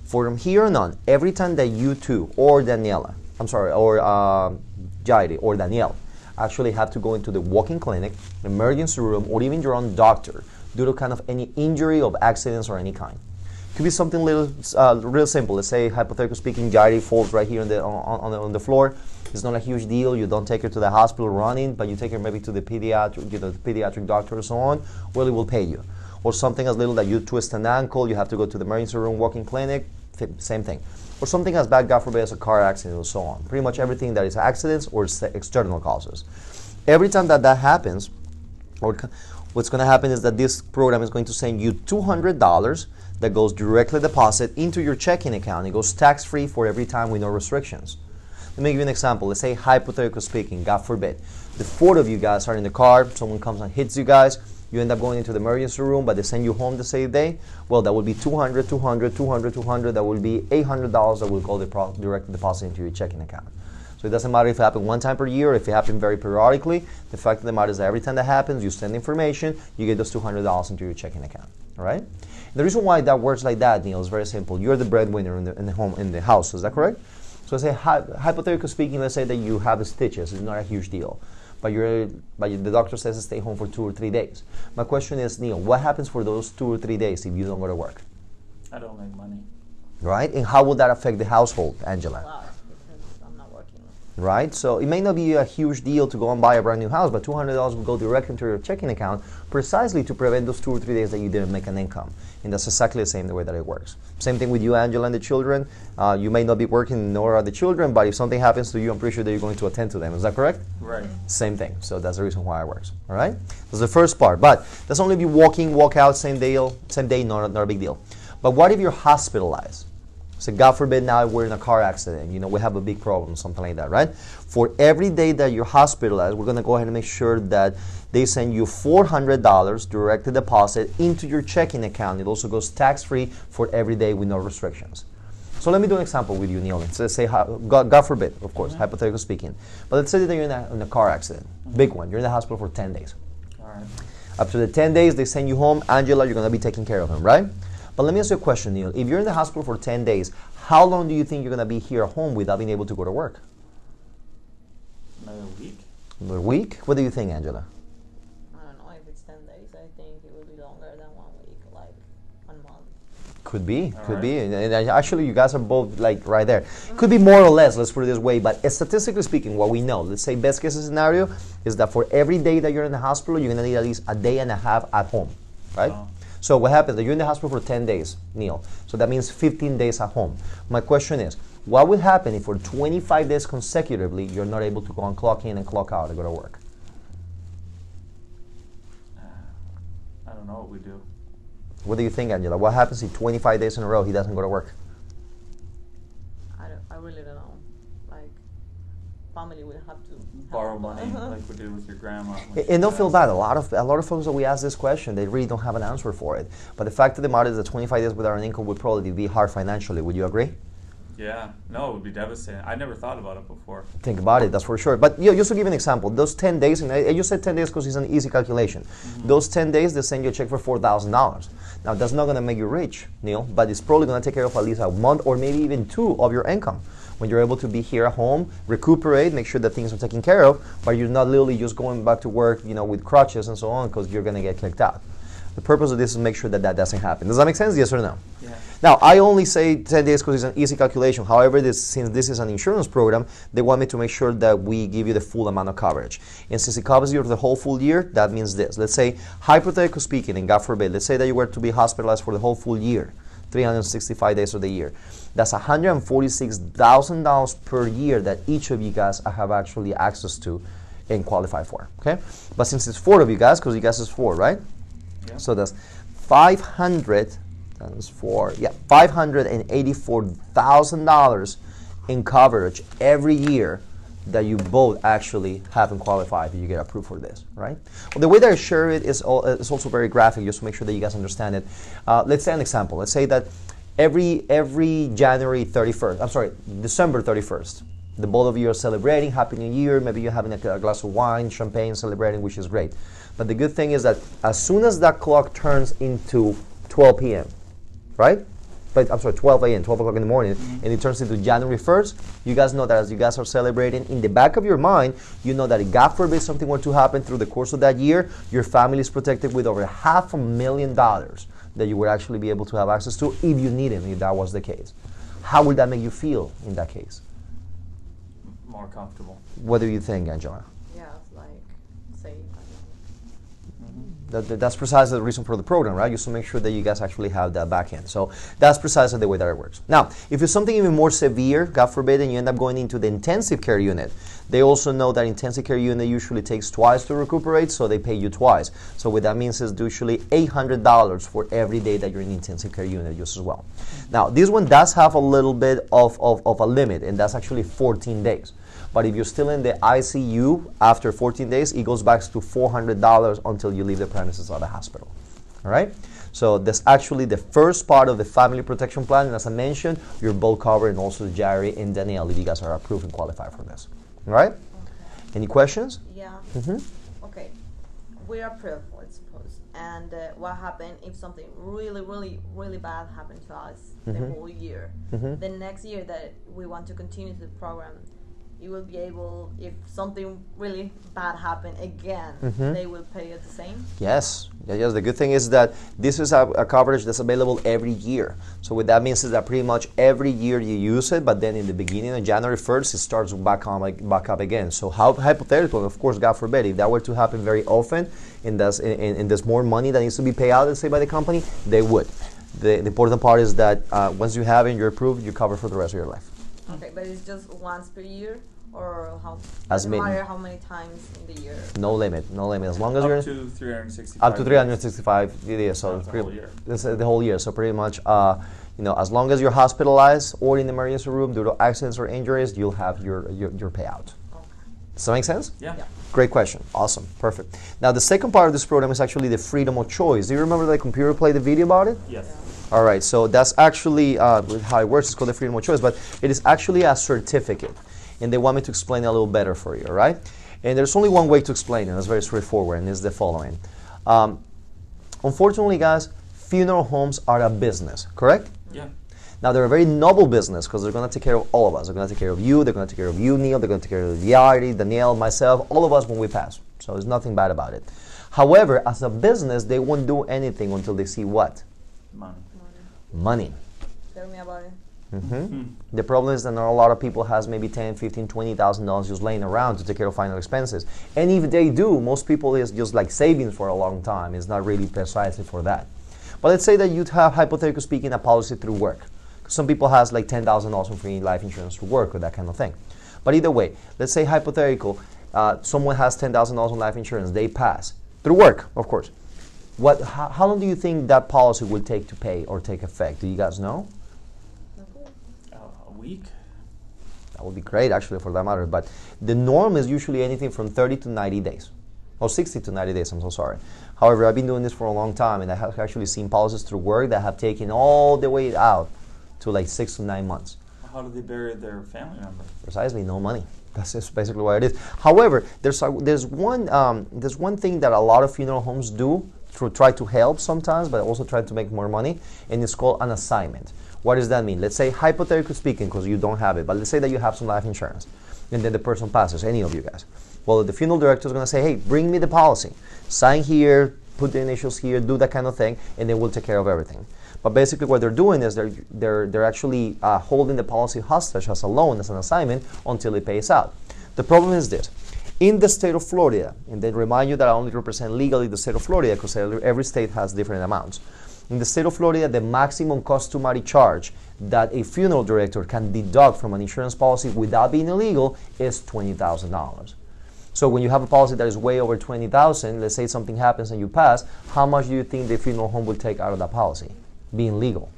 from here on, every time that you two or Daniela, or Jairi or Danielle actually have to go into the walk-in clinic, emergency room, or even your own doctor due to kind of any injury of accidents or any kind. Could be something real simple. Let's say, hypothetically speaking, Jari falls right here on the floor. It's not a huge deal. You don't take her to the hospital running, but you take her maybe to the pediatric doctor or so on. Well, it will pay you. Or something as little that you twist an ankle, you have to go to the emergency room, walk-in clinic, same thing. Or something as bad, God forbid, as a car accident or so on. Pretty much everything that is accidents or external causes. Every time that happens, what's going to happen is that this program is going to send you $200 that goes directly deposit into your checking account. It goes tax-free for every time with no restrictions. Let me give you an example. Let's say, hypothetically speaking, God forbid, the 4 of you guys are in the car, someone comes and hits you guys, you end up going into the emergency room, but they send you home the same day. Well, that would be $200, $200, $200, $200. That will be $800 that will go direct deposit into your checking account. So it doesn't matter if it happens one time per year or if it happens very periodically. The fact of the matter is that every time that happens, you send information, you get those $200 into your checking account. All right? The reason why that works like that, Neil, is very simple. You're the breadwinner in the house. Is that correct? So say, hypothetically speaking, let's say that you have stitches. It's not a huge deal. But the doctor says to stay home for 2 or 3 days. My question is, Neil, what happens for those 2 or 3 days if you don't go to work?
I don't make money.
Right? And how would that affect the household, Angela?
Wow, because I'm not working.
Right? So it may not be a huge deal to go and buy a brand new house, but $200 will go directly into your checking account precisely to prevent those 2 or 3 days that you didn't make an income. And that's exactly the same way that it works. Same thing with you, Angela, and the children. You may not be working, nor are the children, but if something happens to you, I'm pretty sure that you're going to attend to them. Is that correct?
Right.
Same thing. So that's the reason why it works. All right? That's the first part. But that's only if you walk in, walk out, same day, not a big deal. But what if you're hospitalized? So God forbid now we're in a car accident. You know, we have a big problem, something like that, right? For every day that you're hospitalized, we're going to go ahead and make sure that they send you $400 direct deposit into your checking account. It also goes tax-free for every day with no restrictions. So let me do an example with you, Neil. Let's say, God forbid, of course, hypothetically speaking. But let's say that you're in a car accident, big one. You're in the hospital for 10 days.
All right.
After the 10 days, they send you home. Angela, you're going to be taking care of him, right? But let me ask you a question, Neil. If you're in the hospital for 10 days, how long do you think you're going to be here at home without being able to go to work?
Another week?
Another week? What do you think, Angela?
I don't know, if it's 10 days, I think it will be longer than 1 week, like 1 month.
Could be,
All
be. And actually, you guys are both like right there. Could be more or less, let's put it this way. But statistically speaking, what we know, let's say best case scenario, is that for every day that you're in the hospital, you're going to need at least a day and a half at home, right?
Oh.
So what happens? You're in the hospital for 10 days, Neil. So that means 15 days at home. My question is, what would happen if for 25 days consecutively, you're not able to go and clock in and clock out and go to work?
I don't know what we do.
What do you think, Angela? What happens if 25 days in a row he doesn't go to work?
I really don't know. Like, family will have to
Borrow money like we did with your grandma.
And don't feel bad. A lot of folks that we ask this question, they really don't have an answer for it. But the fact of the matter is that 25 days without an income would probably be hard financially. Would you agree?
Yeah. No, it would be devastating. I never thought about it before.
Think about it, that's for sure. But just to give an example, those 10 days, and you said 10 days because it's an easy calculation. Mm-hmm. Those 10 days, they send you a check for $4,000. Now, that's not going to make you rich, Neil, but it's probably going to take care of at least a month or maybe even 2 of your income. When you're able to be here at home, recuperate, make sure that things are taken care of, but you're not literally just going back to work, with crutches and so on, because you're going to get kicked out. The purpose of this is to make sure that that doesn't happen. Does that make sense? Yes or no?
Yeah.
Now, I only say 10 days because it's an easy calculation. However, since this is an insurance program, they want me to make sure that we give you the full amount of coverage. And since it covers you for the whole full year, that means this. Let's say, hypothetically speaking, and God forbid, let's say that you were to be hospitalized for the whole full year, 365 days of the year. That's $146,000 per year that each of you guys have actually access to and qualify for, okay? But since it's 4 of you guys, because you guys is 4, right?
Yeah.
So that's $584,000 in coverage every year that you both actually haven't qualified if you get approved for this, right? Well, the way that I share it is also very graphic, just to make sure that you guys understand it. Let's say an example. Let's say that every December 31st, the both of you are celebrating Happy New Year. Maybe you're having a glass of wine, champagne, celebrating, which is great. But the good thing is that as soon as that clock turns into 12 p.m., right? but I'm sorry, 12 a.m., 12 o'clock in the morning, and it turns into January 1st, you guys know that as you guys are celebrating, in the back of your mind, you know that if God forbid something were to happen through the course of that year, your family is protected with over $500,000 that you would actually be able to have access to if you need it, if that was the case. How would that make you feel in that case?
More comfortable.
What do you think, Angela?
Yeah, it's like safe.
That's precisely the reason for the program, right? Just to make sure that you guys actually have that back end. So that's precisely the way that it works. Now, if it's something even more severe, God forbid, and you end up going into the intensive care unit, they also know that intensive care unit usually takes twice to recuperate, so they pay you twice. So what that means is usually $800 for every day that you're in intensive care unit just as well. Now, this one does have a little bit of a limit, and that's actually 14 days. But if you're still in the ICU after 14 days, it goes back to $400 until you leave the premises of the hospital. All right? So that's actually the first part of the family protection plan. And as I mentioned, you're both covered, and also Jerry and Danielle, if you guys are approved and qualified for this. All right?
Okay.
Any questions?
Yeah.
Mm-hmm.
Okay. We are approved, let's suppose. And what happened if something really, really, really bad happened to us the whole year? The next year that we want to continue the program, you will be able, if something really bad happened again, they will pay you the same?
Yes. Yes. The good thing is that this is a coverage that's available every year. So what that means is that pretty much every year you use it, but then in the beginning of January 1st, it starts back up again. So how hypothetical, of course, God forbid, if that were to happen very often, and there's more money that needs to be paid out, let's say, by the company, they would. The important part is that once you have it and you're approved, you're covered for the rest of your life.
Okay, but it's just once per year? Or how?
As
No
many.
matter how many times in the year?
No limit. As long as
Up
you're
to 365.
up to 365 days. So
That's the whole year.
This is the whole year. So pretty much, as long as you're hospitalized or in the emergency room due to accidents or injuries, you'll have your payout.
Okay.
Does that make sense?
Yeah.
Great question. Awesome. Perfect. Now the second part of this program is actually the freedom of choice. Do you remember the computer played the video about it?
Yes.
All right. So that's actually how it works. It's called the freedom of choice, but it is actually a certificate. And they want me to explain it a little better for you, all right? And there's only one way to explain it. It's very straightforward, and it's the following. Unfortunately, guys, funeral homes are a business, correct?
Yeah.
Now, they're a very noble business because they're going to take care of all of us. They're going to take care of you. They're going to take care of you, Neil. They're going to take care of Yari, Danielle, myself, all of us when we pass. So there's nothing bad about it. However, as a business, they won't do anything until they see what? Money.
Tell me about it.
The problem is that not a lot of people has maybe $10,000, $15,000, $20,000 just laying around to take care of final expenses. And if they do, most people is just like savings for a long time. It's not really precisely for that. But let's say that you'd have, hypothetically speaking, a policy through work. Some people has like $10,000 for free life insurance through work or that kind of thing. But either way, let's say hypothetical, someone has $10,000 on life insurance. They pass through work, of course. How long do you think that policy will take to pay or take effect? Do you guys know?
A week?
That would be great, actually, for that matter. But the norm is usually anything from 30 to 90 days. Or 60 to 90 days, I'm so sorry. However, I've been doing this for a long time, and I have actually seen policies through work that have taken all the way out to like 6 to 9 months.
How do they bury their family member?
Precisely, no money. That's just basically what it is. However, there's one thing that a lot of funeral homes do to try to help sometimes, but also try to make more money, and it's called an assignment. What does that mean? Let's say, hypothetically speaking, because you don't have it, but let's say that you have some life insurance, and then the person passes, any of you guys. Well, the funeral director is going to say, hey, bring me the policy. Sign here, put the initials here, do that kind of thing, and then we'll take care of everything. But basically what they're doing is they're actually holding the policy hostage as a loan, as an assignment, until it pays out. The problem is this. In the state of Florida, and they remind you that I only represent legally the state of Florida because every state has different amounts. In the state of Florida, the maximum customary charge that a funeral director can deduct from an insurance policy without being illegal is $20,000. So when you have a policy that is way over $20,000, let's say something happens and you pass, how much do you think the funeral home will take out of that policy, being legal?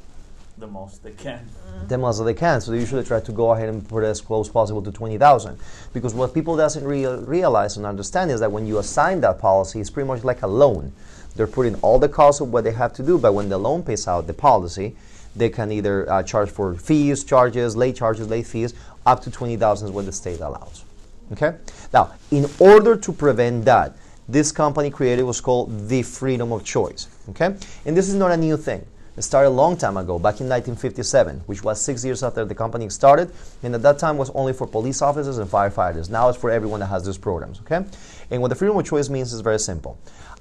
The most they can.
The most that they can. So they usually try to go ahead and put it as close possible to $20,000. Because what people doesn't realize and understand is that when you assign that policy, it's pretty much like a loan. They're putting all the costs of what they have to do, but when the loan pays out the policy, they can either charge for fees, charges, late fees, up to $20,000 is what the state allows. Okay? Now, in order to prevent that, this company created what's called the freedom of choice. Okay? And this is not a new thing. It started a long time ago, back in 1957, which was 6 years after the company started, and at that time was only for police officers and firefighters. Now it's for everyone that has these programs, okay? And what the freedom of choice means is very simple.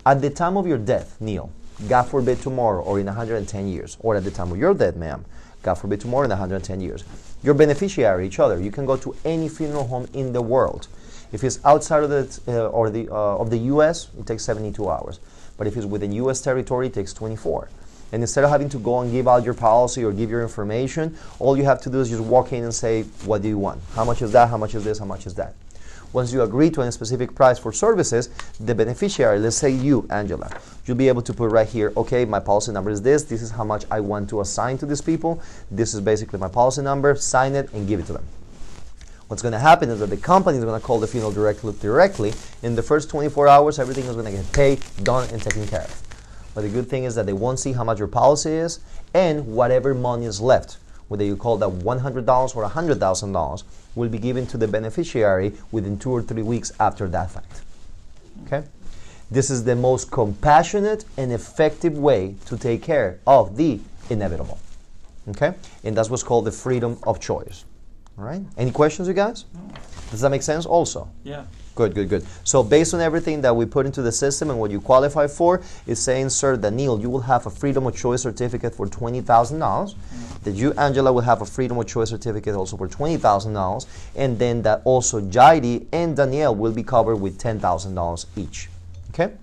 At the time of your death, Neil, God forbid tomorrow or in 110 years, or at the time of your death, ma'am, God forbid tomorrow in 110 years, your beneficiary, each other, you can go to any funeral home in the world. If it's outside of the U.S., it takes 72 hours. But if it's within U.S. territory, it takes 24. And instead of having to go and give out your policy or give your information, all you have to do is just walk in and say, what do you want? How much is that? How much is this? How much is that? Once you agree to a specific price for services, the beneficiary, let's say you, Angela, you'll be able to put right here, okay, my policy number is this is how much I want to assign to these people, this is basically my policy number, sign it and give it to them. What's going to happen is that the company is going to call the funeral directly. In the first 24 hours, everything is going to get paid, done, and taken care of. But the good thing is that they won't see how much your policy is and whatever money is left, whether you call that $100 or $100,000, will be given to the beneficiary within 2 or 3 weeks after that fact. Okay? This is the most compassionate and effective way to take care of the inevitable. Okay? And that's what's called the freedom of choice. All right? Any questions, you guys?
No.
Does that make sense also?
Yeah.
Good. So based on everything that we put into the system and what you qualify for, it's saying, sir, that Neil, you will have a freedom of choice certificate for $20,000. That you, Angela, will have a freedom of choice certificate also for $20,000. And then that also Jaidi and Danielle will be covered with $10,000 each. Okay?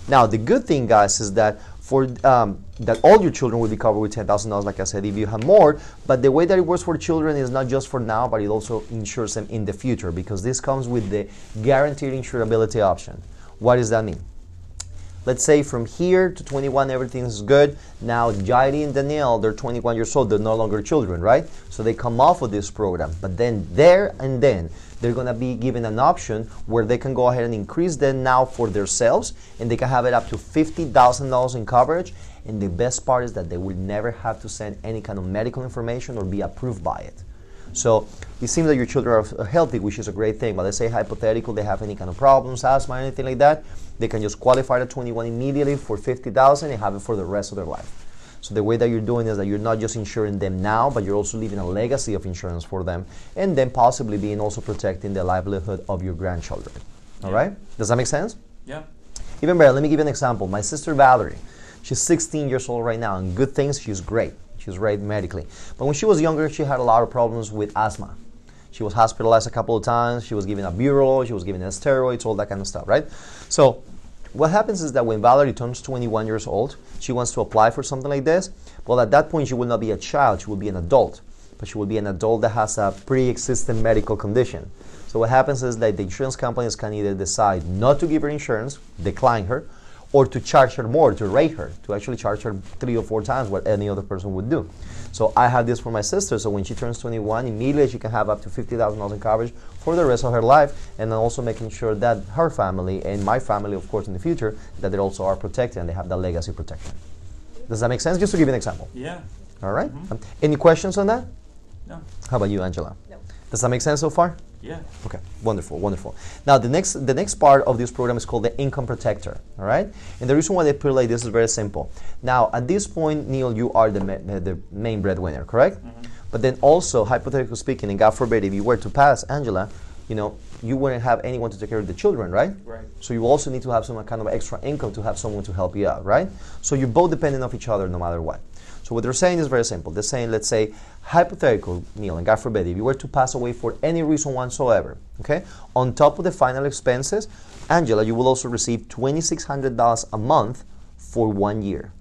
Now, the good thing, guys, is that for that all your children will be covered with $10,000, like I said, if you have more. But the way that it works for children is not just for now, but it also insures them in the future, because this comes with the guaranteed insurability option. What does that mean? Let's say from here to 21, everything is good. Now, Jairi and Danielle, they're 21 years old. They're no longer children, right? So they come off of this program. But then there and then, they're going to be given an option where they can go ahead and increase them now for themselves, and they can have it up to $50,000 in coverage. And the best part is that they will never have to send any kind of medical information or be approved by it. So it seems that your children are healthy, which is a great thing. But let's say hypothetical, they have any kind of problems, asthma, anything like that, they can just qualify to 21 immediately for $50,000 and have it for the rest of their life. So the way that you're doing is that you're not just insuring them now, but you're also leaving a legacy of insurance for them, and then possibly being also protecting the livelihood of your grandchildren. All right? Does that make sense?
Yeah.
Even better, let me give you an example. My sister Valerie, she's 16 years old right now, and good things, she's great. She's great medically. But when she was younger, she had a lot of problems with asthma. She was hospitalized a couple of times. She was given albuterol. She was given steroids, all that kind of stuff, right? So what happens is that when Valerie turns 21 years old, she wants to apply for something like this. Well, at that point, she will not be a child. She will be an adult. But she will be an adult that has a pre-existing medical condition. So what happens is that the insurance companies can either decide not to give her insurance, decline her, or to charge her more, to rate her, to actually charge her 3 or 4 times what any other person would do. So I have this for my sister, so when she turns 21, immediately she can have up to $50,000 in coverage for the rest of her life, and then also making sure that her family, and my family, of course, in the future, that they also are protected and they have that legacy protection. Does that make sense? Just to give you an example.
Yeah.
All right? Any questions on that?
No.
How about you, Angela?
No.
Does that make sense so far?
Yeah.
Okay, wonderful. Now the next part of this program is called the income protector. All right, and the reason why they put it like this is very simple. Now at this point, Neil, you are the main breadwinner, correct? But then also, hypothetically speaking, and God forbid, if you were to pass, Angela, you wouldn't have anyone to take care of the children, right?
Right.
So you also need to have some kind of extra income to have someone to help you out, right? So you're both dependent on each other no matter what. So what they're saying is very simple. They're saying, let's say, hypothetical, Neil, and God forbid, if you were to pass away for any reason whatsoever, okay, on top of the final expenses, Angela, you will also receive $2,600 a month for 1 year,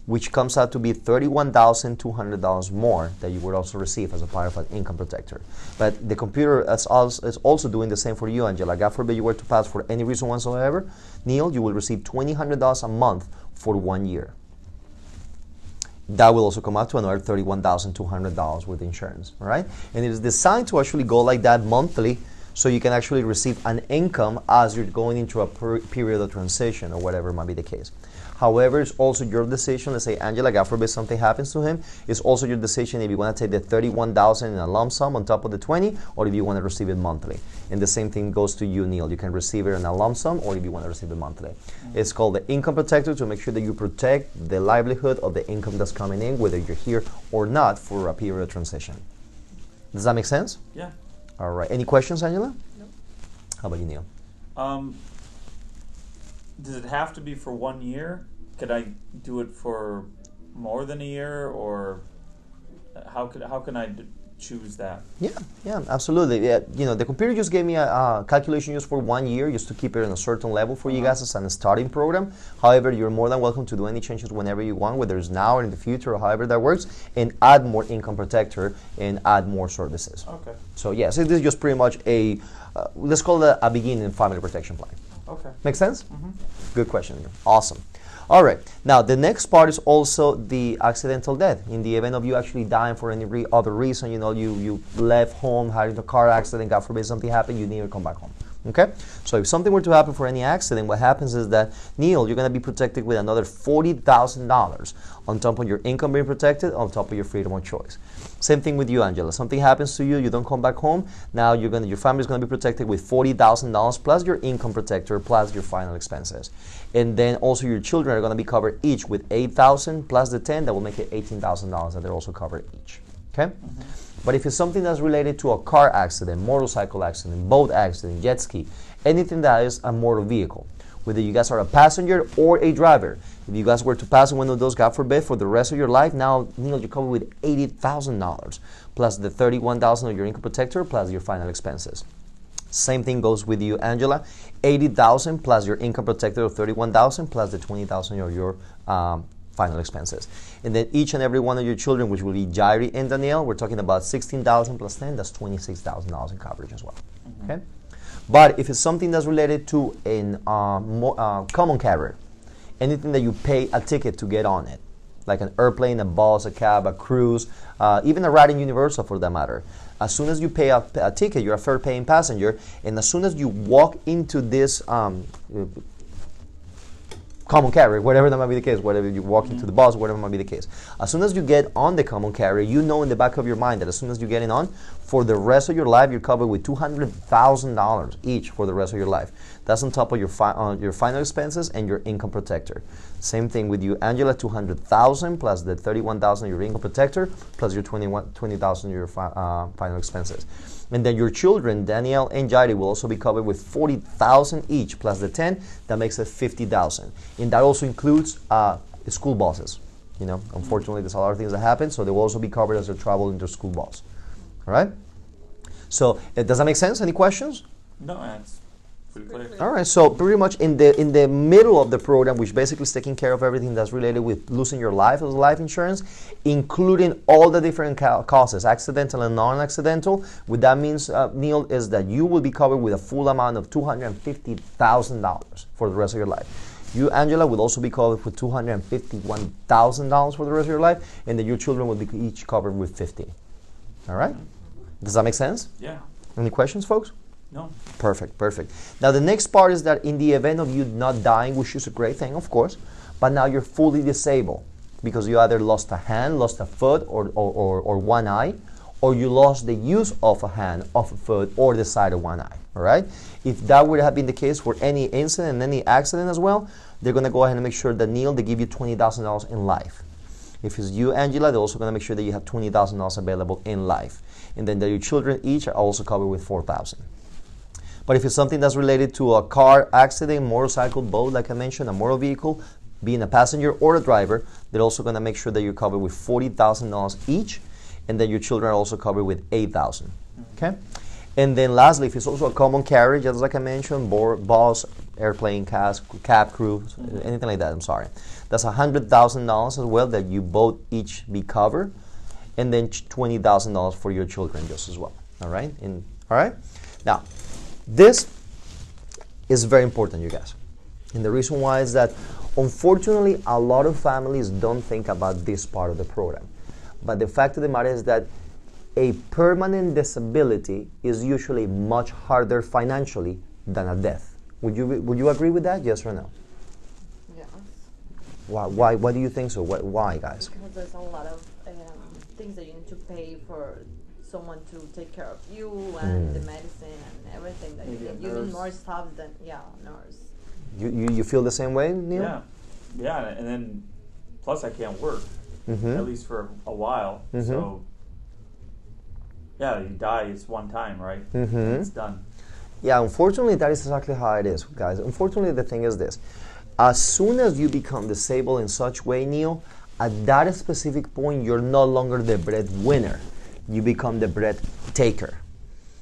which comes out to be $31,200 more that you would also receive as a part of an income protector. But the computer is also doing the same for you, Angela. God forbid you were to pass for any reason whatsoever, Neil, you will receive $2,000 a month for 1 year. That will also come out to another $31,200 with insurance, all right? And it is designed to actually go like that monthly, so you can actually receive an income as you're going into a period of transition or whatever might be the case. However, it's also your decision. Let's say, Angela, God forbid something happens to him. It's also your decision if you want to take the $31,000 in a lump sum on top of the 20, or if you want to receive it monthly. And the same thing goes to you, Neil. You can receive it in a lump sum, or if you want to receive it monthly. It's called the income protector to make sure that you protect the livelihood of the income that's coming in, whether you're here or not, for a period of transition. Does that make sense?
Yeah.
All right. Any questions, Angela?
No.
How about you, Neil?
Does it have to be for 1 year? Could I do it for more than a year, or how can I choose that?
Yeah, absolutely. Yeah, the computer just gave me a calculation just for 1 year, just to keep it in a certain level for you guys as a starting program. However, you're more than welcome to do any changes whenever you want, whether it's now or in the future, or however that works, and add more income protector and add more services.
Okay.
So yes, it is just pretty much a, let's call it a beginning family protection plan.
Okay.
Make sense?
Mm-hmm.
Good question. Awesome. All right. Now, the next part is also the accidental death. In the event of you actually dying for any other reason, you left home, had a car accident, God forbid something happened, you need to come back home. Okay? So if something were to happen for any accident, what happens is that, Neil, you're going to be protected with another $40,000 on top of your income being protected, on top of your freedom of choice. Same thing with you, Angela. Something happens to you, you don't come back home. Now your family's going to be protected with $40,000 plus your income protector plus your final expenses. And then also your children are going to be covered each with $8,000 plus the 10, that will make it $18,000 that they're also covered each. Okay? Mm-hmm. But if it's something that's related to a car accident, motorcycle accident, boat accident, jet ski, anything that is a motor vehicle, whether you guys are a passenger or a driver, if you guys were to pass one of those, God forbid, for the rest of your life, now, Neil, you're covered with $80,000 plus the $31,000 of your income protector plus your final expenses. Same thing goes with you, Angela. $80,000 plus your income protector of $31,000 plus the $20,000 of your final expenses. And then each and every one of your children, which will be Jairi and Danielle, we're talking about $16,000 plus 10, that's $26,000 in coverage as well. Mm-hmm. Okay. But if it's something that's related to a common carrier, anything that you pay a ticket to get on it, like an airplane, a bus, a cab, a cruise, even a ride in Universal for that matter. As soon as you pay a ticket, you're a fare-paying passenger, and as soon as you walk into this common carrier, whatever that might be the case, whatever you walk into the bus, whatever might be the case. As soon as you get on the common carrier, you know in the back of your mind that as soon as you get in on, for the rest of your life, you're covered with $200,000 each for the rest of your life. That's on top of your final expenses and your income protector. Same thing with you, Angela, $200,000 plus the $31,000 of your income protector plus your $20,000 of your final expenses. And then your children, Danielle and Jairi, will also be covered with $40,000 each plus the 10. That makes it $50,000. And that also includes school buses. Unfortunately, there's a lot of things that happen, so they will also be covered as they travel in their school bus. All right? So does that make sense? Any questions?
No, that's pretty clear.
All right, so pretty much in the middle of the program, which basically is taking care of everything that's related with losing your life as life insurance, including all the different causes, accidental and non-accidental. What that means, Neil, is that you will be covered with a full amount of $250,000 for the rest of your life. You, Angela, will also be covered with $251,000 for the rest of your life, and then your children will be each covered with $50,000. All right? Does that make sense?
Yeah.
Any questions, folks?
No.
Perfect. Now, the next part is that in the event of you not dying, which is a great thing, of course, but now you're fully disabled because you either lost a hand, lost a foot, or one eye, or you lost the use of a hand, of a foot, or the side of one eye. All right? If that would have been the case for any incident and any accident as well, they're going to go ahead and make sure that, Neil, they give you $20,000 in life. If it's you, Angela, they're also going to make sure that you have $20,000 available in life. And then that your children each are also covered with $4,000. But if it's something that's related to a car accident, motorcycle, boat, like I mentioned, a motor vehicle, being a passenger or a driver, they're also going to make sure that you're covered with $40,000 each, and then your children are also covered with $8,000. Okay? And then lastly, if it's also a common carriage, just like I mentioned, bus, airplane, cab, cruise, anything like that, I'm sorry. That's $100,000 as well that you both each be covered, and then $20,000 for your children just as well. All right? All right? Now, this is very important, you guys. And the reason why is that, unfortunately, a lot of families don't think about this part of the program. But the fact of the matter is that a permanent disability is usually much harder financially than a death. Would you agree with that? Yes or no?
Yes.
Why do you think so? Why, guys?
Because there's a lot of things that you need to pay for someone to take care of you and the medicine and everything that you need. You need more stuff than nurse.
You feel the same way, Neil?
Yeah, and then plus I can't work at least for a while. So you die. It's one time, right? It's done.
Yeah, unfortunately, that is exactly how it is, guys. Unfortunately, the thing is this. As soon as you become disabled in such way, Neil, at that specific point, you're no longer the breadwinner. You become the bread taker.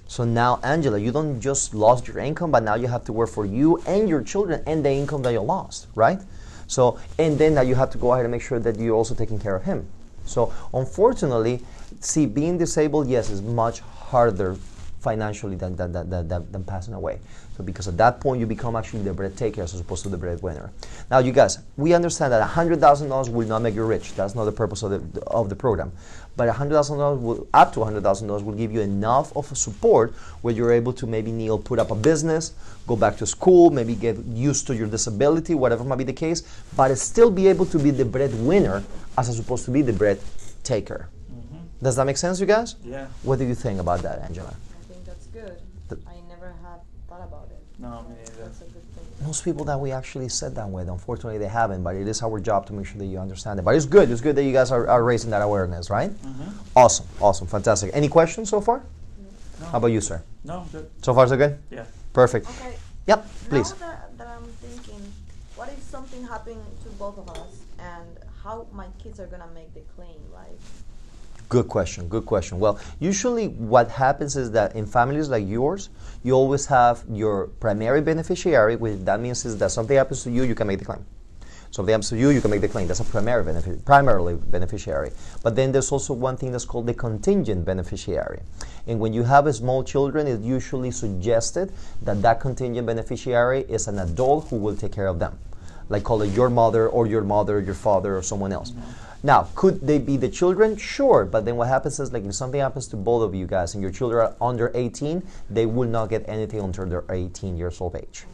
So now, Angela, you don't just lost your income, but now you have to work for you and your children and the income that you lost, right? So, and then now you have to go ahead and make sure that you're also taking care of him. So, unfortunately, see, being disabled, yes, is much harder financially than passing away. So because at that point you become actually the bread taker as opposed to the breadwinner. Now you guys, we understand that $100,000 will not make you rich. That's not the purpose of the program. But $100,000 will, up to $100,000 will give you enough of a support where you're able to maybe, Neil, put up a business, go back to school, maybe get used to your disability, whatever might be the case, but still be able to be the breadwinner as opposed to be the bread taker. Does that make sense, you guys?
Yeah.
What do you think about that, Angela?
I think that's good. I never had thought about it.
No, me neither.
That's a good thing.
Most people that we actually said that with, unfortunately, they haven't, but it is our job to make sure that you understand it. But it's good. It's good that you guys are raising that awareness, right? Awesome, fantastic. Any questions so far?
No.
How about you, sir?
No, good.
So far, so good?
Yeah.
Perfect.
Okay.
Yep, please.
Now that I'm thinking, what if something happened to both of us, and how my kids are gonna make the claim? Like,
Good question. Well, usually what happens is that in families like yours, you always have your primary beneficiary, which that means is that something happens to you, you can make the claim. Something happens to you, you can make the claim. That's a primarily beneficiary. But then there's also one thing that's called the contingent beneficiary. And when you have small children, it's usually suggested that that contingent beneficiary is an adult who will take care of them. Like call it your mother, your father, or someone else. Now, could they be the children? Sure, but then what happens is, like, if something happens to both of you guys and your children are under 18, they will not get anything until they're 18 years of age.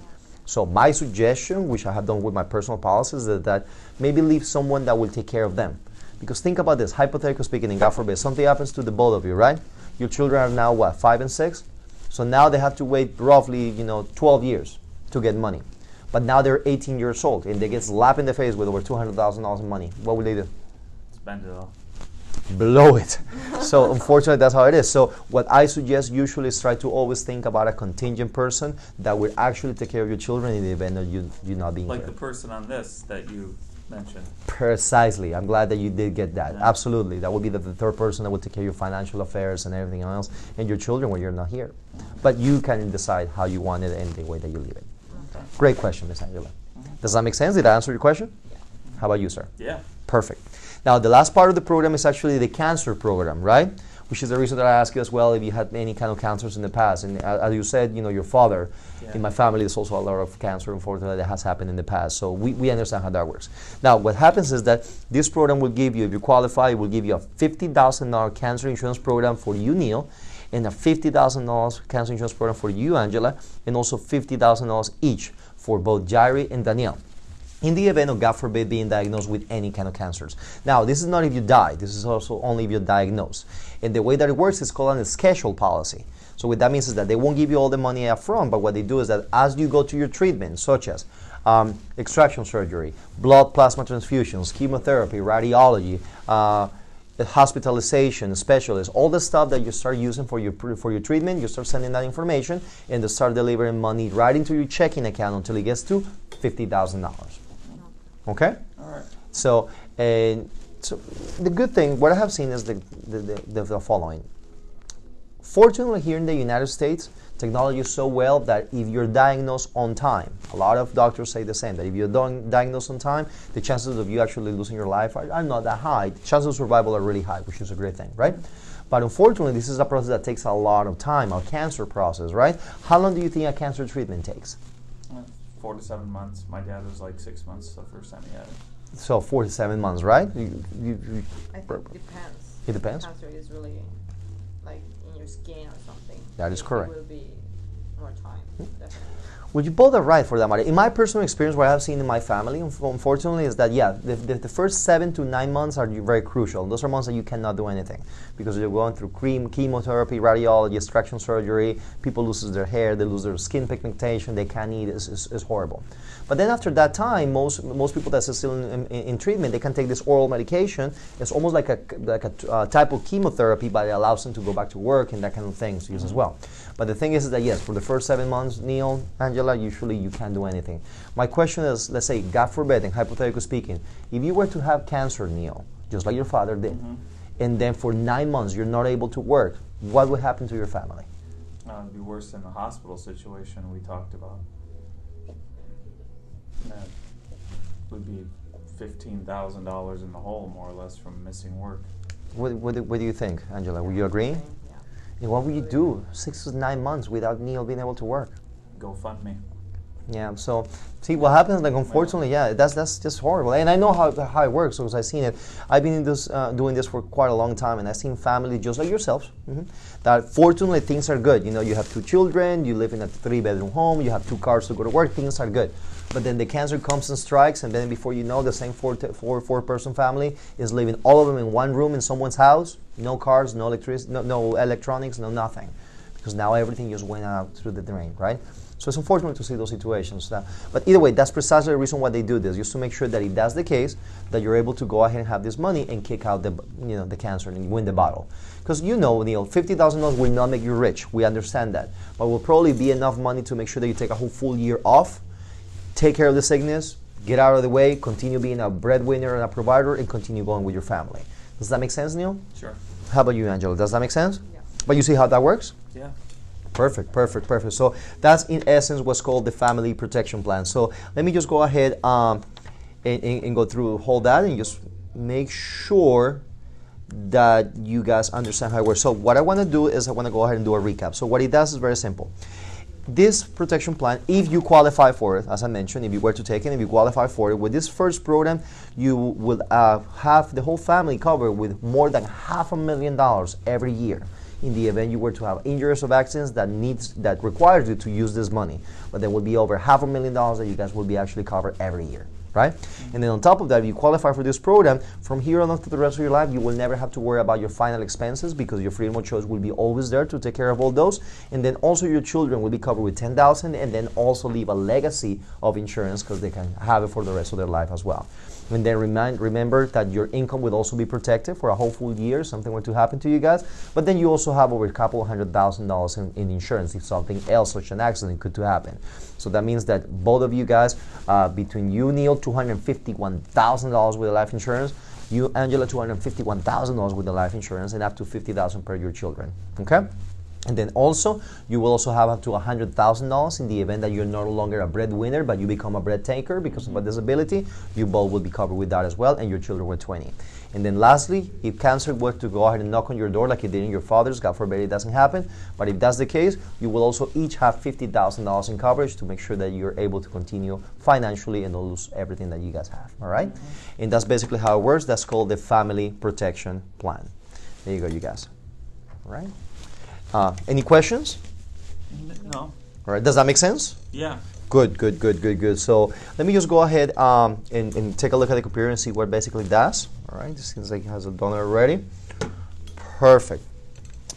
So my suggestion, which I have done with my personal policies, is that maybe leave someone that will take care of them. Because think about this, hypothetically speaking, and God forbid, something happens to the both of you, right? Your children are now, what, 5 and 6? So now they have to wait roughly, 12 years to get money. But now they're 18 years old, and they get slapped in the face with over $200,000 in money. What will they do?
Spend it all.
Blow it. So unfortunately, that's how it is. So what I suggest usually is try to always think about a contingent person that will actually take care of your children in the event of you not being
Like
here.
the person on this that you mentioned.
Precisely. I'm glad that you did get that.
Yeah.
Absolutely. That would be the third person that would take care of your financial affairs and everything else, and your children when you're not here. But you can decide how you want it and the way that you leave it.
Okay.
Great question, Ms. Angela. Does that make sense? Did I answer your question?
Yeah.
How about you, sir?
Yeah.
Perfect. Now, the last part of the program is actually the cancer program, right? Which is the reason that I asked you as well if you had any kind of cancers in the past. And as you said, your father, in my family, there's also a lot of cancer, unfortunately, that has happened in the past. So we understand how that works. Now, what happens is that this program will give you, if you qualify, it will give you a $50,000 cancer insurance program for you, Neil, and a $50,000 cancer insurance program for you, Angela, and also $50,000 each for both Jairi and Danielle, in the event of, God forbid, being diagnosed with any kind of cancers. Now, this is not if you die. This is also only if you're diagnosed. And the way that it works is called a schedule policy. So what that means is that they won't give you all the money up front, but what they do is that as you go to your treatment, such as extraction surgery, blood plasma transfusions, chemotherapy, radiology, hospitalization, specialists, all the stuff that you start using for your treatment, you start sending that information and they start delivering money right into your checking account until it gets to $50,000. Okay?
All right.
So the good thing, what I have seen is the following. Fortunately, here in the United States, technology is so well that if you're diagnosed on time, a lot of doctors say the same, that if you're diagnosed on time, the chances of you actually losing your life are not that high. The chances of survival are really high, which is a great thing, right? But unfortunately, this is a process that takes a lot of time, a cancer process, right? How long do you think a cancer treatment takes?
4 to 7 months. My dad was like 6 months the first time he had it.
So 4 to 7 months, right?
I think it depends.
It depends?
Cancer is really like in your skin or something.
That is correct.
It will be more time. Definitely.
Well, you both are right for that matter. In my personal experience, what I've seen in my family, unfortunately, is that, the first 7 to 9 months are very crucial. Those are months that you cannot do anything because you're going through chemotherapy, radiology, extraction surgery. People lose their hair, they lose their skin pigmentation, they can't eat. It's horrible. But then after that time, most people that are still in treatment, they can take this oral medication. It's almost like a type of chemotherapy, but it allows them to go back to work and that kind of things to use as well. But the thing is that, yes, for the first 7 months, Neil, Angela, usually you can't do anything. My question is, let's say, God forbid, and hypothetically speaking, if you were to have cancer, Neil, just like your father did, and then for 9 months you're not able to work, what would happen to your family?
It'd be worse than the hospital situation we talked about. That would be $15,000 in the hole, more or less, from missing work.
What do you think, Angela? Would you agree?
Yeah.
And what would you do 6 to 9 months without Neil being able to work?
GoFundMe.
Yeah, so see what happens, like, unfortunately, that's just horrible. And I know how it works because I've seen it. I've been in this doing this for quite a long time, and I've seen families just like yourselves that fortunately things are good. You know, you have 2 children, you live in a 3-bedroom home, you have 2 cars to go to work, things are good. But then the cancer comes and strikes, and then before you know, the same four-person family is living, all of them in one room in someone's house, no cars, no electricity, no electronics, no nothing, because now everything just went out through the drain, right? So it's unfortunate to see those situations. But either way, that's precisely the reason why they do this, just to make sure that if that's the case, that you're able to go ahead and have this money and kick out the cancer and win the battle. Because Neil, $50,000 will not make you rich. We understand that. But will probably be enough money to make sure that you take a whole full year off, take care of the sickness, get out of the way, continue being a breadwinner and a provider, and continue going with your family. Does that make sense, Neil?
Sure.
How about you, Angela? Does that make sense?
Yeah.
But you see how that works?
Yeah.
Perfect. So that's in essence what's called the family protection plan. So let me just go ahead and go through all that and just make sure that you guys understand how it works. So what I want to do is I want to go ahead and do a recap. So what it does is very simple. This protection plan, if you qualify for it, as I mentioned, if you were to take it, if you qualify for it, with this first program, you will have the whole family covered with more than $500,000 every year in the event you were to have injuries or accidents that requires you to use this money. But there will be over $500,000 that you guys will be actually covered every year, right? And then on top of that, if you qualify for this program, from here on to the rest of your life, you will never have to worry about your final expenses because your freedom of choice will be always there to take care of all those. And then also your children will be covered with $10,000 and then also leave a legacy of insurance because they can have it for the rest of their life as well. And then remember that your income will also be protected for a whole full year if something were to happen to you guys. But then you also have over a couple of $100,000 in insurance if something else, such an accident, could to happen. So that means that both of you guys, between you, Neil, $251,000 with the life insurance, you, Angela, $251,000 with the life insurance, and up to $50,000 per your children. Okay? And then also, you will also have up to $100,000 in the event that you're no longer a breadwinner, but you become a bread taker because of a disability. You both will be covered with that as well, and your children with 20. And then lastly, if cancer were to go ahead and knock on your door like it did in your father's, God forbid it doesn't happen, but if that's the case, you will also each have $50,000 in coverage to make sure that you're able to continue financially and not lose everything that you guys have, all right? And that's basically how it works. That's called the Family Protection Plan. There you go, you guys, all right? Any questions?
No.
All right, does that make sense?
Yeah.
Good. So let me just go ahead and take a look at the computer and see what it basically does. All right, this seems like it has a donor already. Perfect.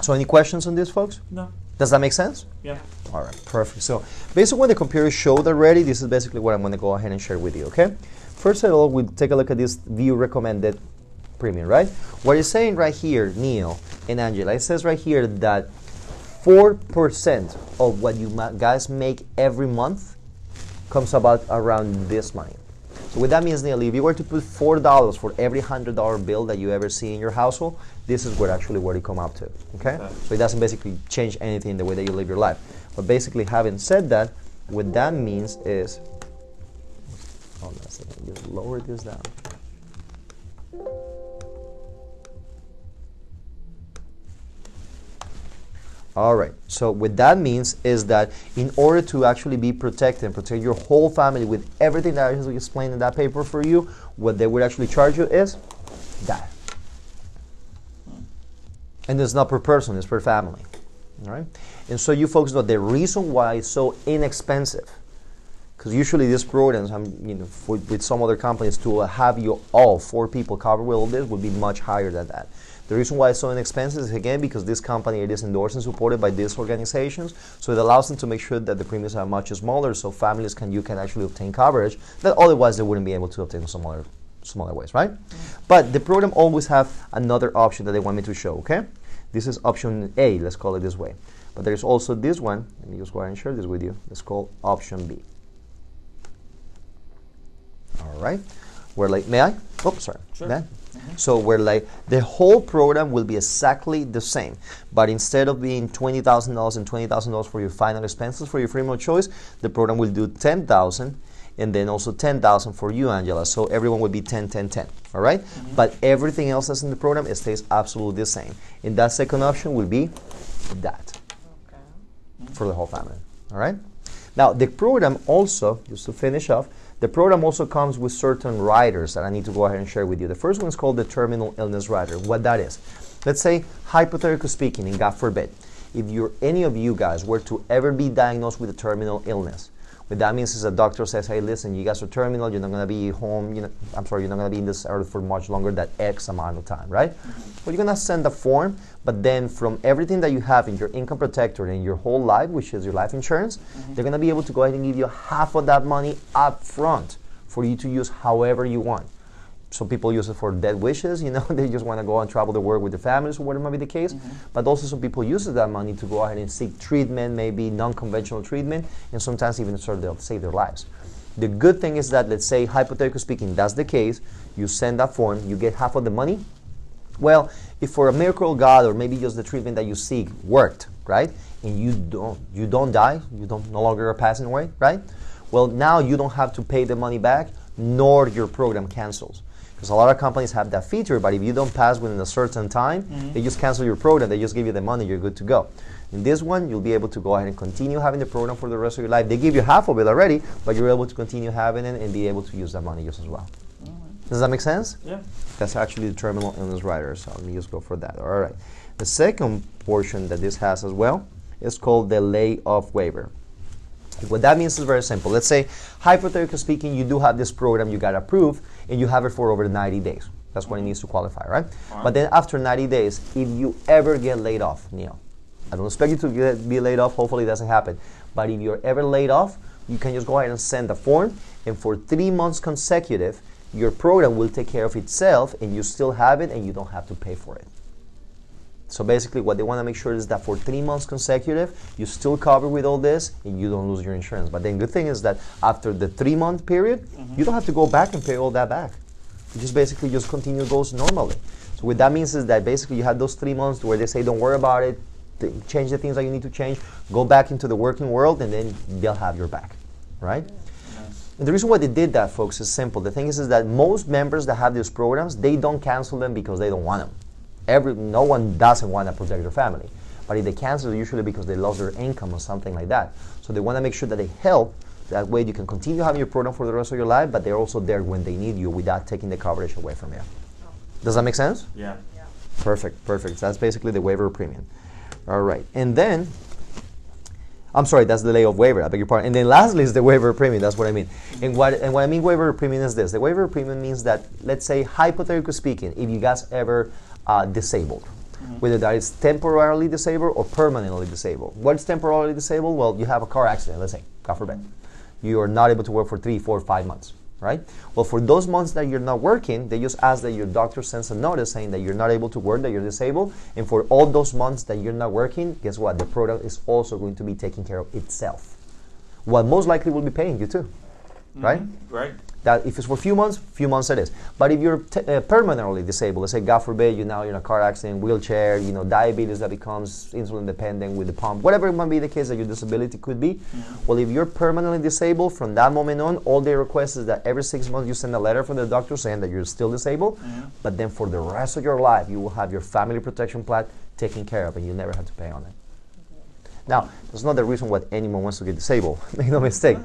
So any questions on this, folks?
No.
Does that make sense?
Yeah.
All right, perfect. So based on what the computer showed already, this is basically what I'm going to go ahead and share with you, okay? First of all, we'll take a look at this view recommended premium, right? What it's saying right here, Neil and Angela, it says right here that 4% of what you guys make every month comes about around this money. So what that means, Neil, if you were to put $4 for every $100 bill that you ever see in your household, this is where it come up to, okay? So it doesn't basically change anything in the way that you live your life. But basically, having said that, what that means is, hold on a second, just lower this down. All right, so what that means is that in order to actually be protected and protect your whole family with everything that I explained in that paper for you, what they would actually charge you is that. And it's not per person, it's per family. All right, and so you folks know the reason why it's so inexpensive, because usually these programs, with some other companies, to have you all 4 people covered with all this would be much higher than that. The reason why it's so inexpensive is, again, because this company, it is endorsed and supported by these organizations, so it allows them to make sure that the premiums are much smaller, so families you can actually obtain coverage that otherwise they wouldn't be able to obtain in some other ways, right? But the program always have another option that they want me to show, okay? This is option A, let's call it this way. But there's also this one, let me just go ahead and share this with you. Let's call option B. All right, we're like, may I? Oh, sorry.
Sure.
May I? So we're like, the whole program will be exactly the same, but instead of being $20,000 and $20,000 for your final expenses for your freedom of choice, the program will do $10,000 and then also $10,000 for you, Angela. So everyone will be 10, 10, 10. All right? But everything else that's in the program, it stays absolutely the same. And that second option will be that for the whole family. All right? Now the program also, just to finish off, the program also comes with certain riders that I need to go ahead and share with you. The first one is called the terminal illness rider. What that is, let's say, hypothetically speaking, and God forbid, if any of you guys were to ever be diagnosed with a terminal illness, what that means is a doctor says, hey, listen, you guys are terminal, you're not going to be home, you're not going to be in this earth for much longer than X amount of time, right? Well, you're going to send a form, but then from everything that you have in your income protector and your whole life, which is your life insurance, they're going to be able to go ahead and give you half of that money up front for you to use however you want. Some people use it for dead wishes, they just want to go and travel the world with their families or whatever might be the case. But also some people use that money to go ahead and seek treatment, maybe non-conventional treatment, and sometimes even they'll save their lives. The good thing is that, let's say, hypothetically speaking, that's the case, you send that form, you get half of the money. Well, if for a miracle of God or maybe just the treatment that you seek worked, right, and you don't die, no longer are passing away, right? Well, now you don't have to pay the money back, nor your program cancels. Because a lot of companies have that feature, but if you don't pass within a certain time, they just cancel your program, they just give you the money, you're good to go. In this one, you'll be able to go ahead and continue having the program for the rest of your life. They give you half of it already, but you're able to continue having it and be able to use that money just as well. Does that make sense?
Yeah.
That's actually the terminal illness rider, so let me just go for that. All right. The second portion that this has as well is called the layoff waiver. What that means is very simple. Let's say, hypothetically speaking, you do have this program, you got approved, and you have it for over 90 days. That's what it needs to qualify, right? But then after 90 days, if you ever get laid off, Neil, I don't expect you to be laid off, hopefully it doesn't happen, but if you're ever laid off, you can just go ahead and send a form, and for 3 months consecutive, your program will take care of itself, and you still have it, and you don't have to pay for it. So basically what they want to make sure is that for 3 months consecutive, you still cover with all this and you don't lose your insurance. But then good thing is that after the 3-month period, you don't have to go back and pay all that back. You just basically just continue those normally. So what that means is that basically you have those 3 months where they say don't worry about it, change the things that you need to change, go back into the working world, and then they'll have your back, right? And the reason why they did that, folks, is simple. The thing is that most members that have these programs, they don't cancel them because they don't want them. No one doesn't want to protect their family. But if they cancel, usually because they lost their income or something like that. So they want to make sure that they help. That way you can continue having your program for the rest of your life, but they're also there when they need you without taking the coverage away from you. Does that make sense?
Yeah.
Perfect. So that's basically the waiver of premium. All right. And then, I'm sorry, that's the layoff waiver. I beg your pardon. And then lastly is the waiver of premium. That's what I mean. And what I mean waiver of premium is this. The waiver of premium means that, let's say, hypothetically speaking, if you guys ever disabled, whether that is temporarily disabled or permanently disabled. What is temporarily disabled? Well, you have a car accident, let's say, God forbid. You are not able to work for 3, 4, 5 months, right? Well, for those months that you're not working, they just ask that your doctor sends a notice saying that you're not able to work, that you're disabled, and for all those months that you're not working, guess what? The product is also going to be taking care of itself. What most likely will be paying you too, right?
Right.
That if it's for few months it is. But if you're permanently disabled, let's say God forbid you're in a car accident, wheelchair, diabetes that becomes insulin dependent with the pump, whatever it might be the case that your disability could be. Well, if you're permanently disabled, from that moment on, all they request is that every 6 months you send a letter from the doctor saying that you're still disabled. But then for the rest of your life, you will have your family protection plan taken care of, and you never have to pay on it. Now, that's not the reason why anyone wants to get disabled. Make no mistake.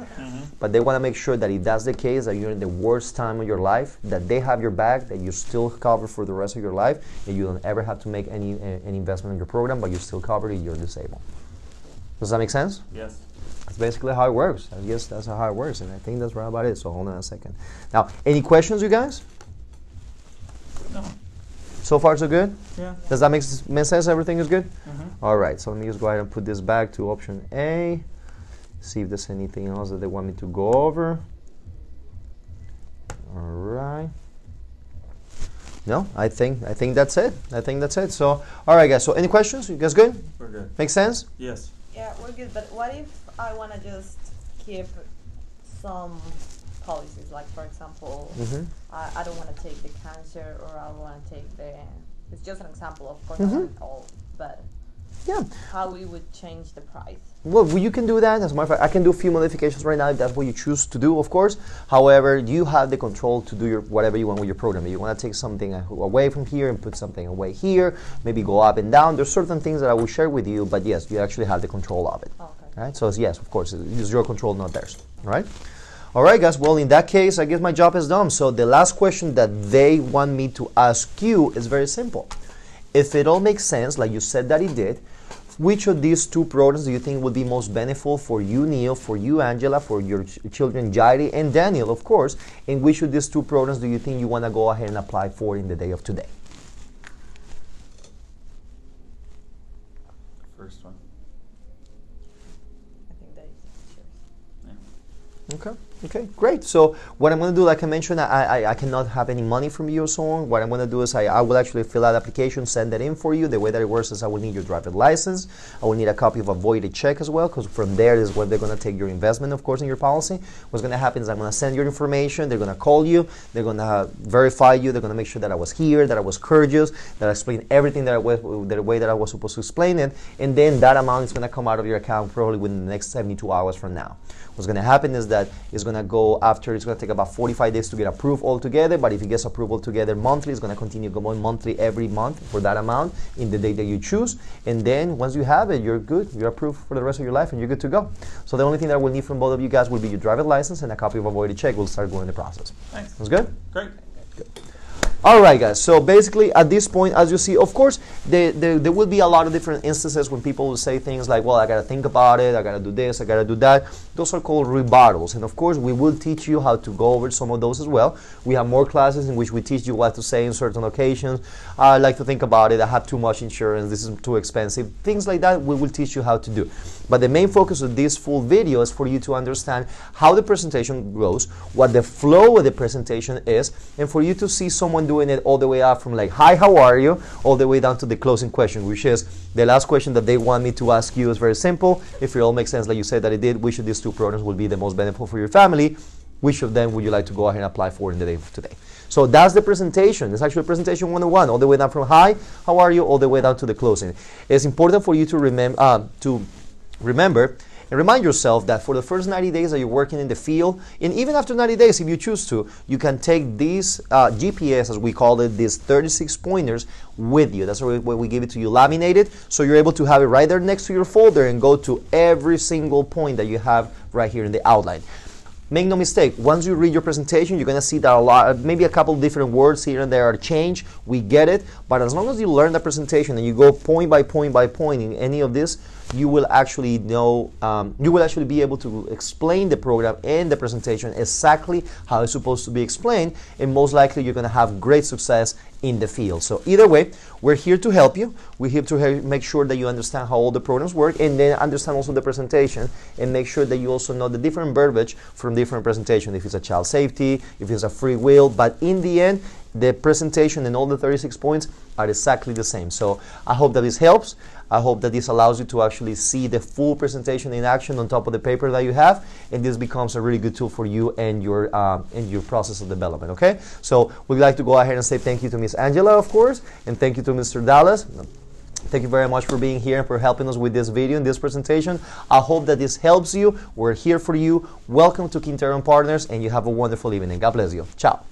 But they want to make sure that if that's the case, that you're in the worst time of your life, that they have your back, that you're still covered for the rest of your life, and you don't ever have to make any investment in your program, but you're still covered if you're disabled. Does that make sense?
Yes.
That's basically how it works. I guess that's how it works, and I think that's right about it. So hold on a second. Now, any questions, you guys?
No.
So far, so good?
Yeah.
Does that make sense? Everything is good?
Mm-hmm.
All right, so let me just go ahead and put this back to option A. See if there's anything else that they want me to go over. All right. No, I think that's it. I think that's it. So, all right, guys. So, any questions? You guys good?
We're good.
Make sense?
Yes.
Yeah, we're good. But what if I want to just keep some policies? Like, for example, I don't want to take the cancer, or I want to take the. It's just an example, of course, not all, but.
Yeah.
How we would change the price.
Well, you can do that. As a matter of fact, I can do a few modifications right now if that's what you choose to do, of course. However, you have the control to do your whatever you want with your program. If you want to take something away from here and put something away here, maybe go up and down. There's certain things that I will share with you, but yes, you actually have the control of it.
Okay.
Right? So yes, of course, it's your control, not theirs. All right? All right, guys. Well, in that case, I guess my job is done. So the last question that they want me to ask you is very simple. If it all makes sense, like you said that it did, which of these two programs do you think would be most beneficial for you, Neil, for you, Angela, for your children, Jairi and Daniel, of course, and which of these two programs do you think you want to go ahead and apply for in the day of today?
First one.
I think that is yours.
Yeah.
Okay. Okay, great. So what I'm going to do, like I mentioned, I cannot have any money from you or so on. What I'm going to do is I will actually fill out the application, send that in for you. The way that it works is I will need your driver's license. I will need a copy of a voided check as well, because from there is where they're going to take your investment, of course, in your policy. What's going to happen is I'm going to send your information. They're going to call you. They're going to verify you. They're going to make sure that I was here, that I was courteous, that I explained everything that the way that I was supposed to explain it. And then that amount is going to come out of your account probably within the next 72 hours from now. What's going to happen is that it's going to go after, it's going to take about 45 days to get approved altogether, but if it gets approved altogether monthly, it's going to continue going monthly every month for that amount in the day that you choose. And then once you have it, you're good. You're approved for the rest of your life and you're good to go. So the only thing that I will need from both of you guys will be your driver's license and a copy of a voided check. We'll start going the process.
Thanks.
Sounds good?
Great.
Good. All right, guys. So basically, at this point, as you see, of course, there will be a lot of different instances when people will say things like, well, I got to think about it, I got to do this, I got to do that. Those are called rebuttals. And of course, we will teach you how to go over some of those as well. We have more classes in which we teach you what to say in certain occasions. I like to think about it. I have too much insurance. This is too expensive. Things like that, we will teach you how to do. But the main focus of this full video is for you to understand how the presentation goes, what the flow of the presentation is, and for you to see someone doing it all the way up from like, hi, how are you, all the way down to the closing question, which is the last question that they want me to ask you is very simple. If it all makes sense like you said that it did, which of these two programs will be the most beneficial for your family? Which of them would you like to go ahead and apply for in the day of today? So that's the presentation. It's actually presentation 101, all the way down from hi, how are you, all the way down to the closing. It's important for you to remember and remind yourself that for the first 90 days that you're working in the field, and even after 90 days, if you choose to, you can take these GPS, as we call it, these 36 pointers with you. That's why we give it to you laminated, so you're able to have it right there next to your folder and go to every single point that you have right here in the outline. Make no mistake, once you read your presentation, you're going to see that maybe a couple different words here and there are changed. We get it, but as long as you learn the presentation and you go point by point by point in any of this, you will actually know, you will actually be able to explain the program and the presentation exactly how it's supposed to be explained, and most likely you're going to have great success in the field. So either way, we're here to help you. We're here to make sure that you understand how all the programs work, and then understand also the presentation, and make sure that you also know the different verbiage from different presentations, if it's a child safety, if it's a free will, but in the end, the presentation and all the 36 points are exactly the same. So I hope that this helps. I hope that this allows you to actually see the full presentation in action on top of the paper that you have, and this becomes a really good tool for you and your process of development, okay? So we'd like to go ahead and say thank you to Miss Angela, of course, and thank you to Mr. Dallas. Thank you very much for being here and for helping us with this video and this presentation. I hope that this helps you. We're here for you. Welcome to Quintero and Partners, and you have a wonderful evening. God bless you. Ciao.